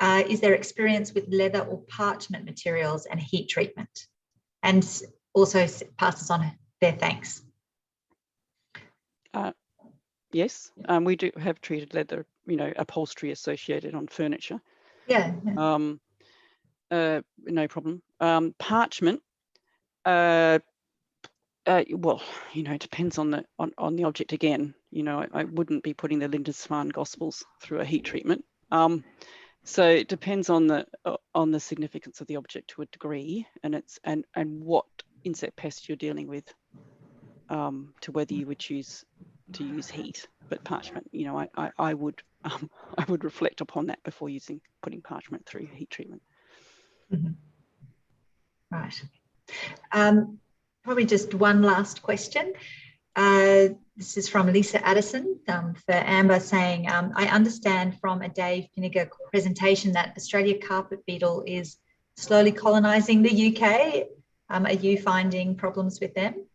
[SPEAKER 2] is there experience with leather or parchment materials and heat treatment? And also passes on their thanks.
[SPEAKER 5] Yes, we do have treated leather, upholstery associated on furniture.
[SPEAKER 2] Yeah.
[SPEAKER 5] No problem. Parchment, well, it depends on the object again. I wouldn't be putting the Lindisfarne Gospels through a heat treatment. So it depends on the significance of the object to a degree, and what insect pest you're dealing with, to whether you would choose to use heat. But parchment, I would reflect upon that before putting parchment through heat treatment.
[SPEAKER 2] Right. Probably just one last question. This is from Lisa Addison for Amber, saying, I understand from a Dave Pinniger presentation that Australia carpet beetle is slowly colonising the UK. Are you finding problems with them?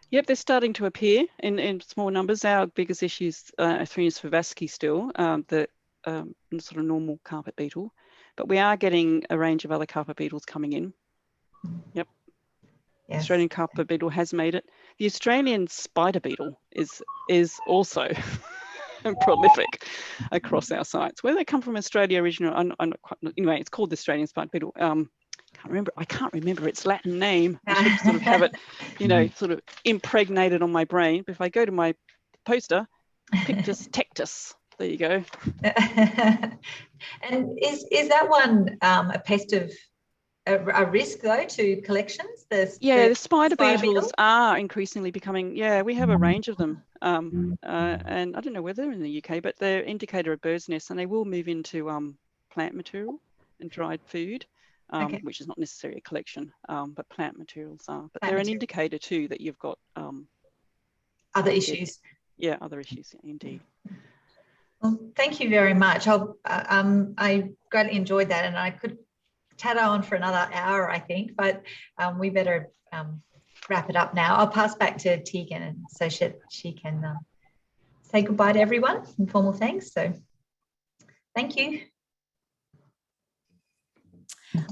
[SPEAKER 5] Yep, they're starting to appear in small numbers. Our biggest issues are Thrina's Favasci still, the sort of normal carpet beetle, but we are getting a range of other carpet beetles coming in. Yep. Yes. Australian carpet beetle has made it. The Australian spider beetle is also prolific across our sites. Where they come from, Australia originally, I'm not quite, anyway, it's called the Australian spider beetle. I can't remember its Latin name. I should sort of have it, sort of impregnated on my brain. But if I go to my poster, Pictus tectus. There you go.
[SPEAKER 2] And is that one a pest of a risk though to collections?
[SPEAKER 5] The spider beetles are increasingly becoming. Yeah, we have a range of them, and I don't know whether they're in the UK, but they're indicator of bird's nests, and they will move into plant material and dried food. Which is not necessarily a collection, but plant materials are. But they're an indicator too that you've got
[SPEAKER 2] other issues.
[SPEAKER 5] Yeah, other issues, indeed.
[SPEAKER 2] Well, thank you very much. I greatly enjoyed that, and I could tatter on for another hour, I think, but we better wrap it up now. I'll pass back to Tegan, so she can say goodbye to everyone. Informal thanks. So, thank you.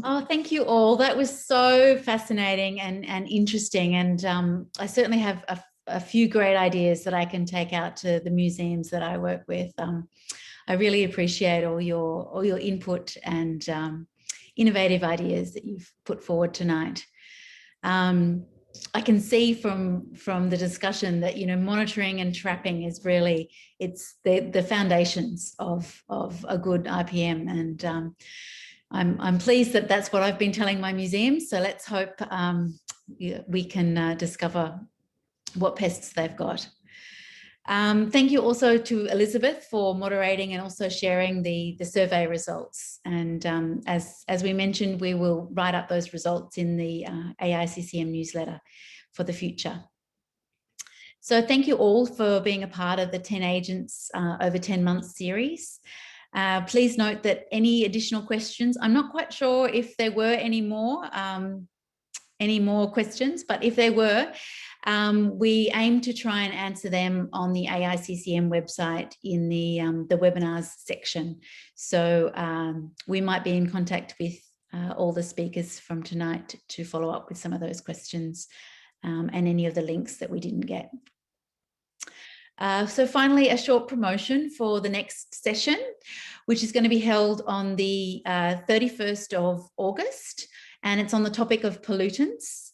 [SPEAKER 1] Oh, thank you all. That was so fascinating and interesting. And I certainly have a few great ideas that I can take out to the museums that I work with. I really appreciate all your input and innovative ideas that you've put forward tonight. I can see from the discussion that, monitoring and trapping is really, it's the foundations of a good IPM. And I'm pleased that that's what I've been telling my museums. So let's hope we can discover what pests they've got. Thank you also to Elizabeth for moderating and also sharing the survey results. And as we mentioned, we will write up those results in the AICCM newsletter for the future. So thank you all for being a part of the 10 Agents over 10 months series. Please note that any additional questions, I'm not quite sure if there were any more questions, but if there were, we aim to try and answer them on the AICCM website in the webinars section. So we might be in contact with all the speakers from tonight to follow up with some of those questions and any of the links that we didn't get. So finally, a short promotion for the next session, which is going to be held on the 31st of August, and it's on the topic of pollutants.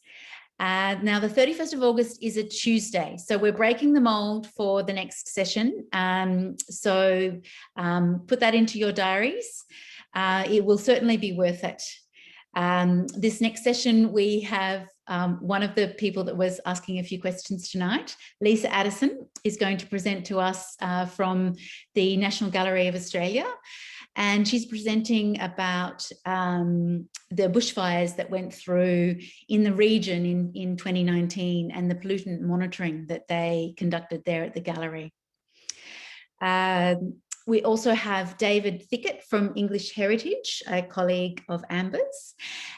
[SPEAKER 1] Now, the 31st of August is a Tuesday, so we're breaking the mold for the next session. So put that into your diaries. It will certainly be worth it. This next session, we have one of the people that was asking a few questions tonight, Lisa Addison, is going to present to us from the National Gallery of Australia. And she's presenting about the bushfires that went through in the region in 2019 and the pollutant monitoring that they conducted there at the gallery. We also have David Thickett from English Heritage, a colleague of Amber's,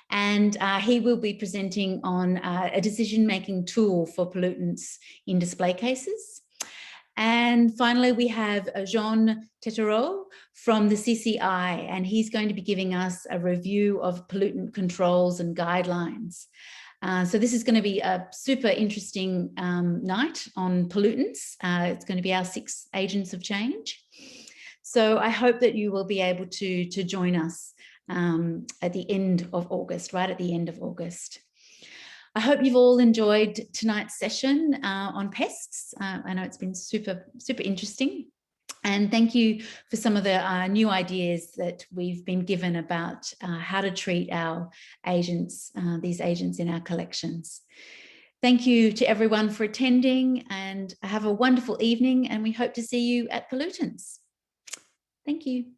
[SPEAKER 1] and he will be presenting on a decision-making tool for pollutants in display cases. And finally, we have Jean Tetereau from the CCI, and he's going to be giving us a review of pollutant controls and guidelines. So this is going to be a super interesting night on pollutants. It's going to be our 6 agents of change. So I hope that you will be able to join us at the end of August, right at the end of August. I hope you've all enjoyed tonight's session on pests. I know it's been super interesting. And thank you for some of the new ideas that we've been given about how to treat our agents, these agents in our collections. Thank you to everyone for attending, and have a wonderful evening, and we hope to see you at Pollutants. Thank you.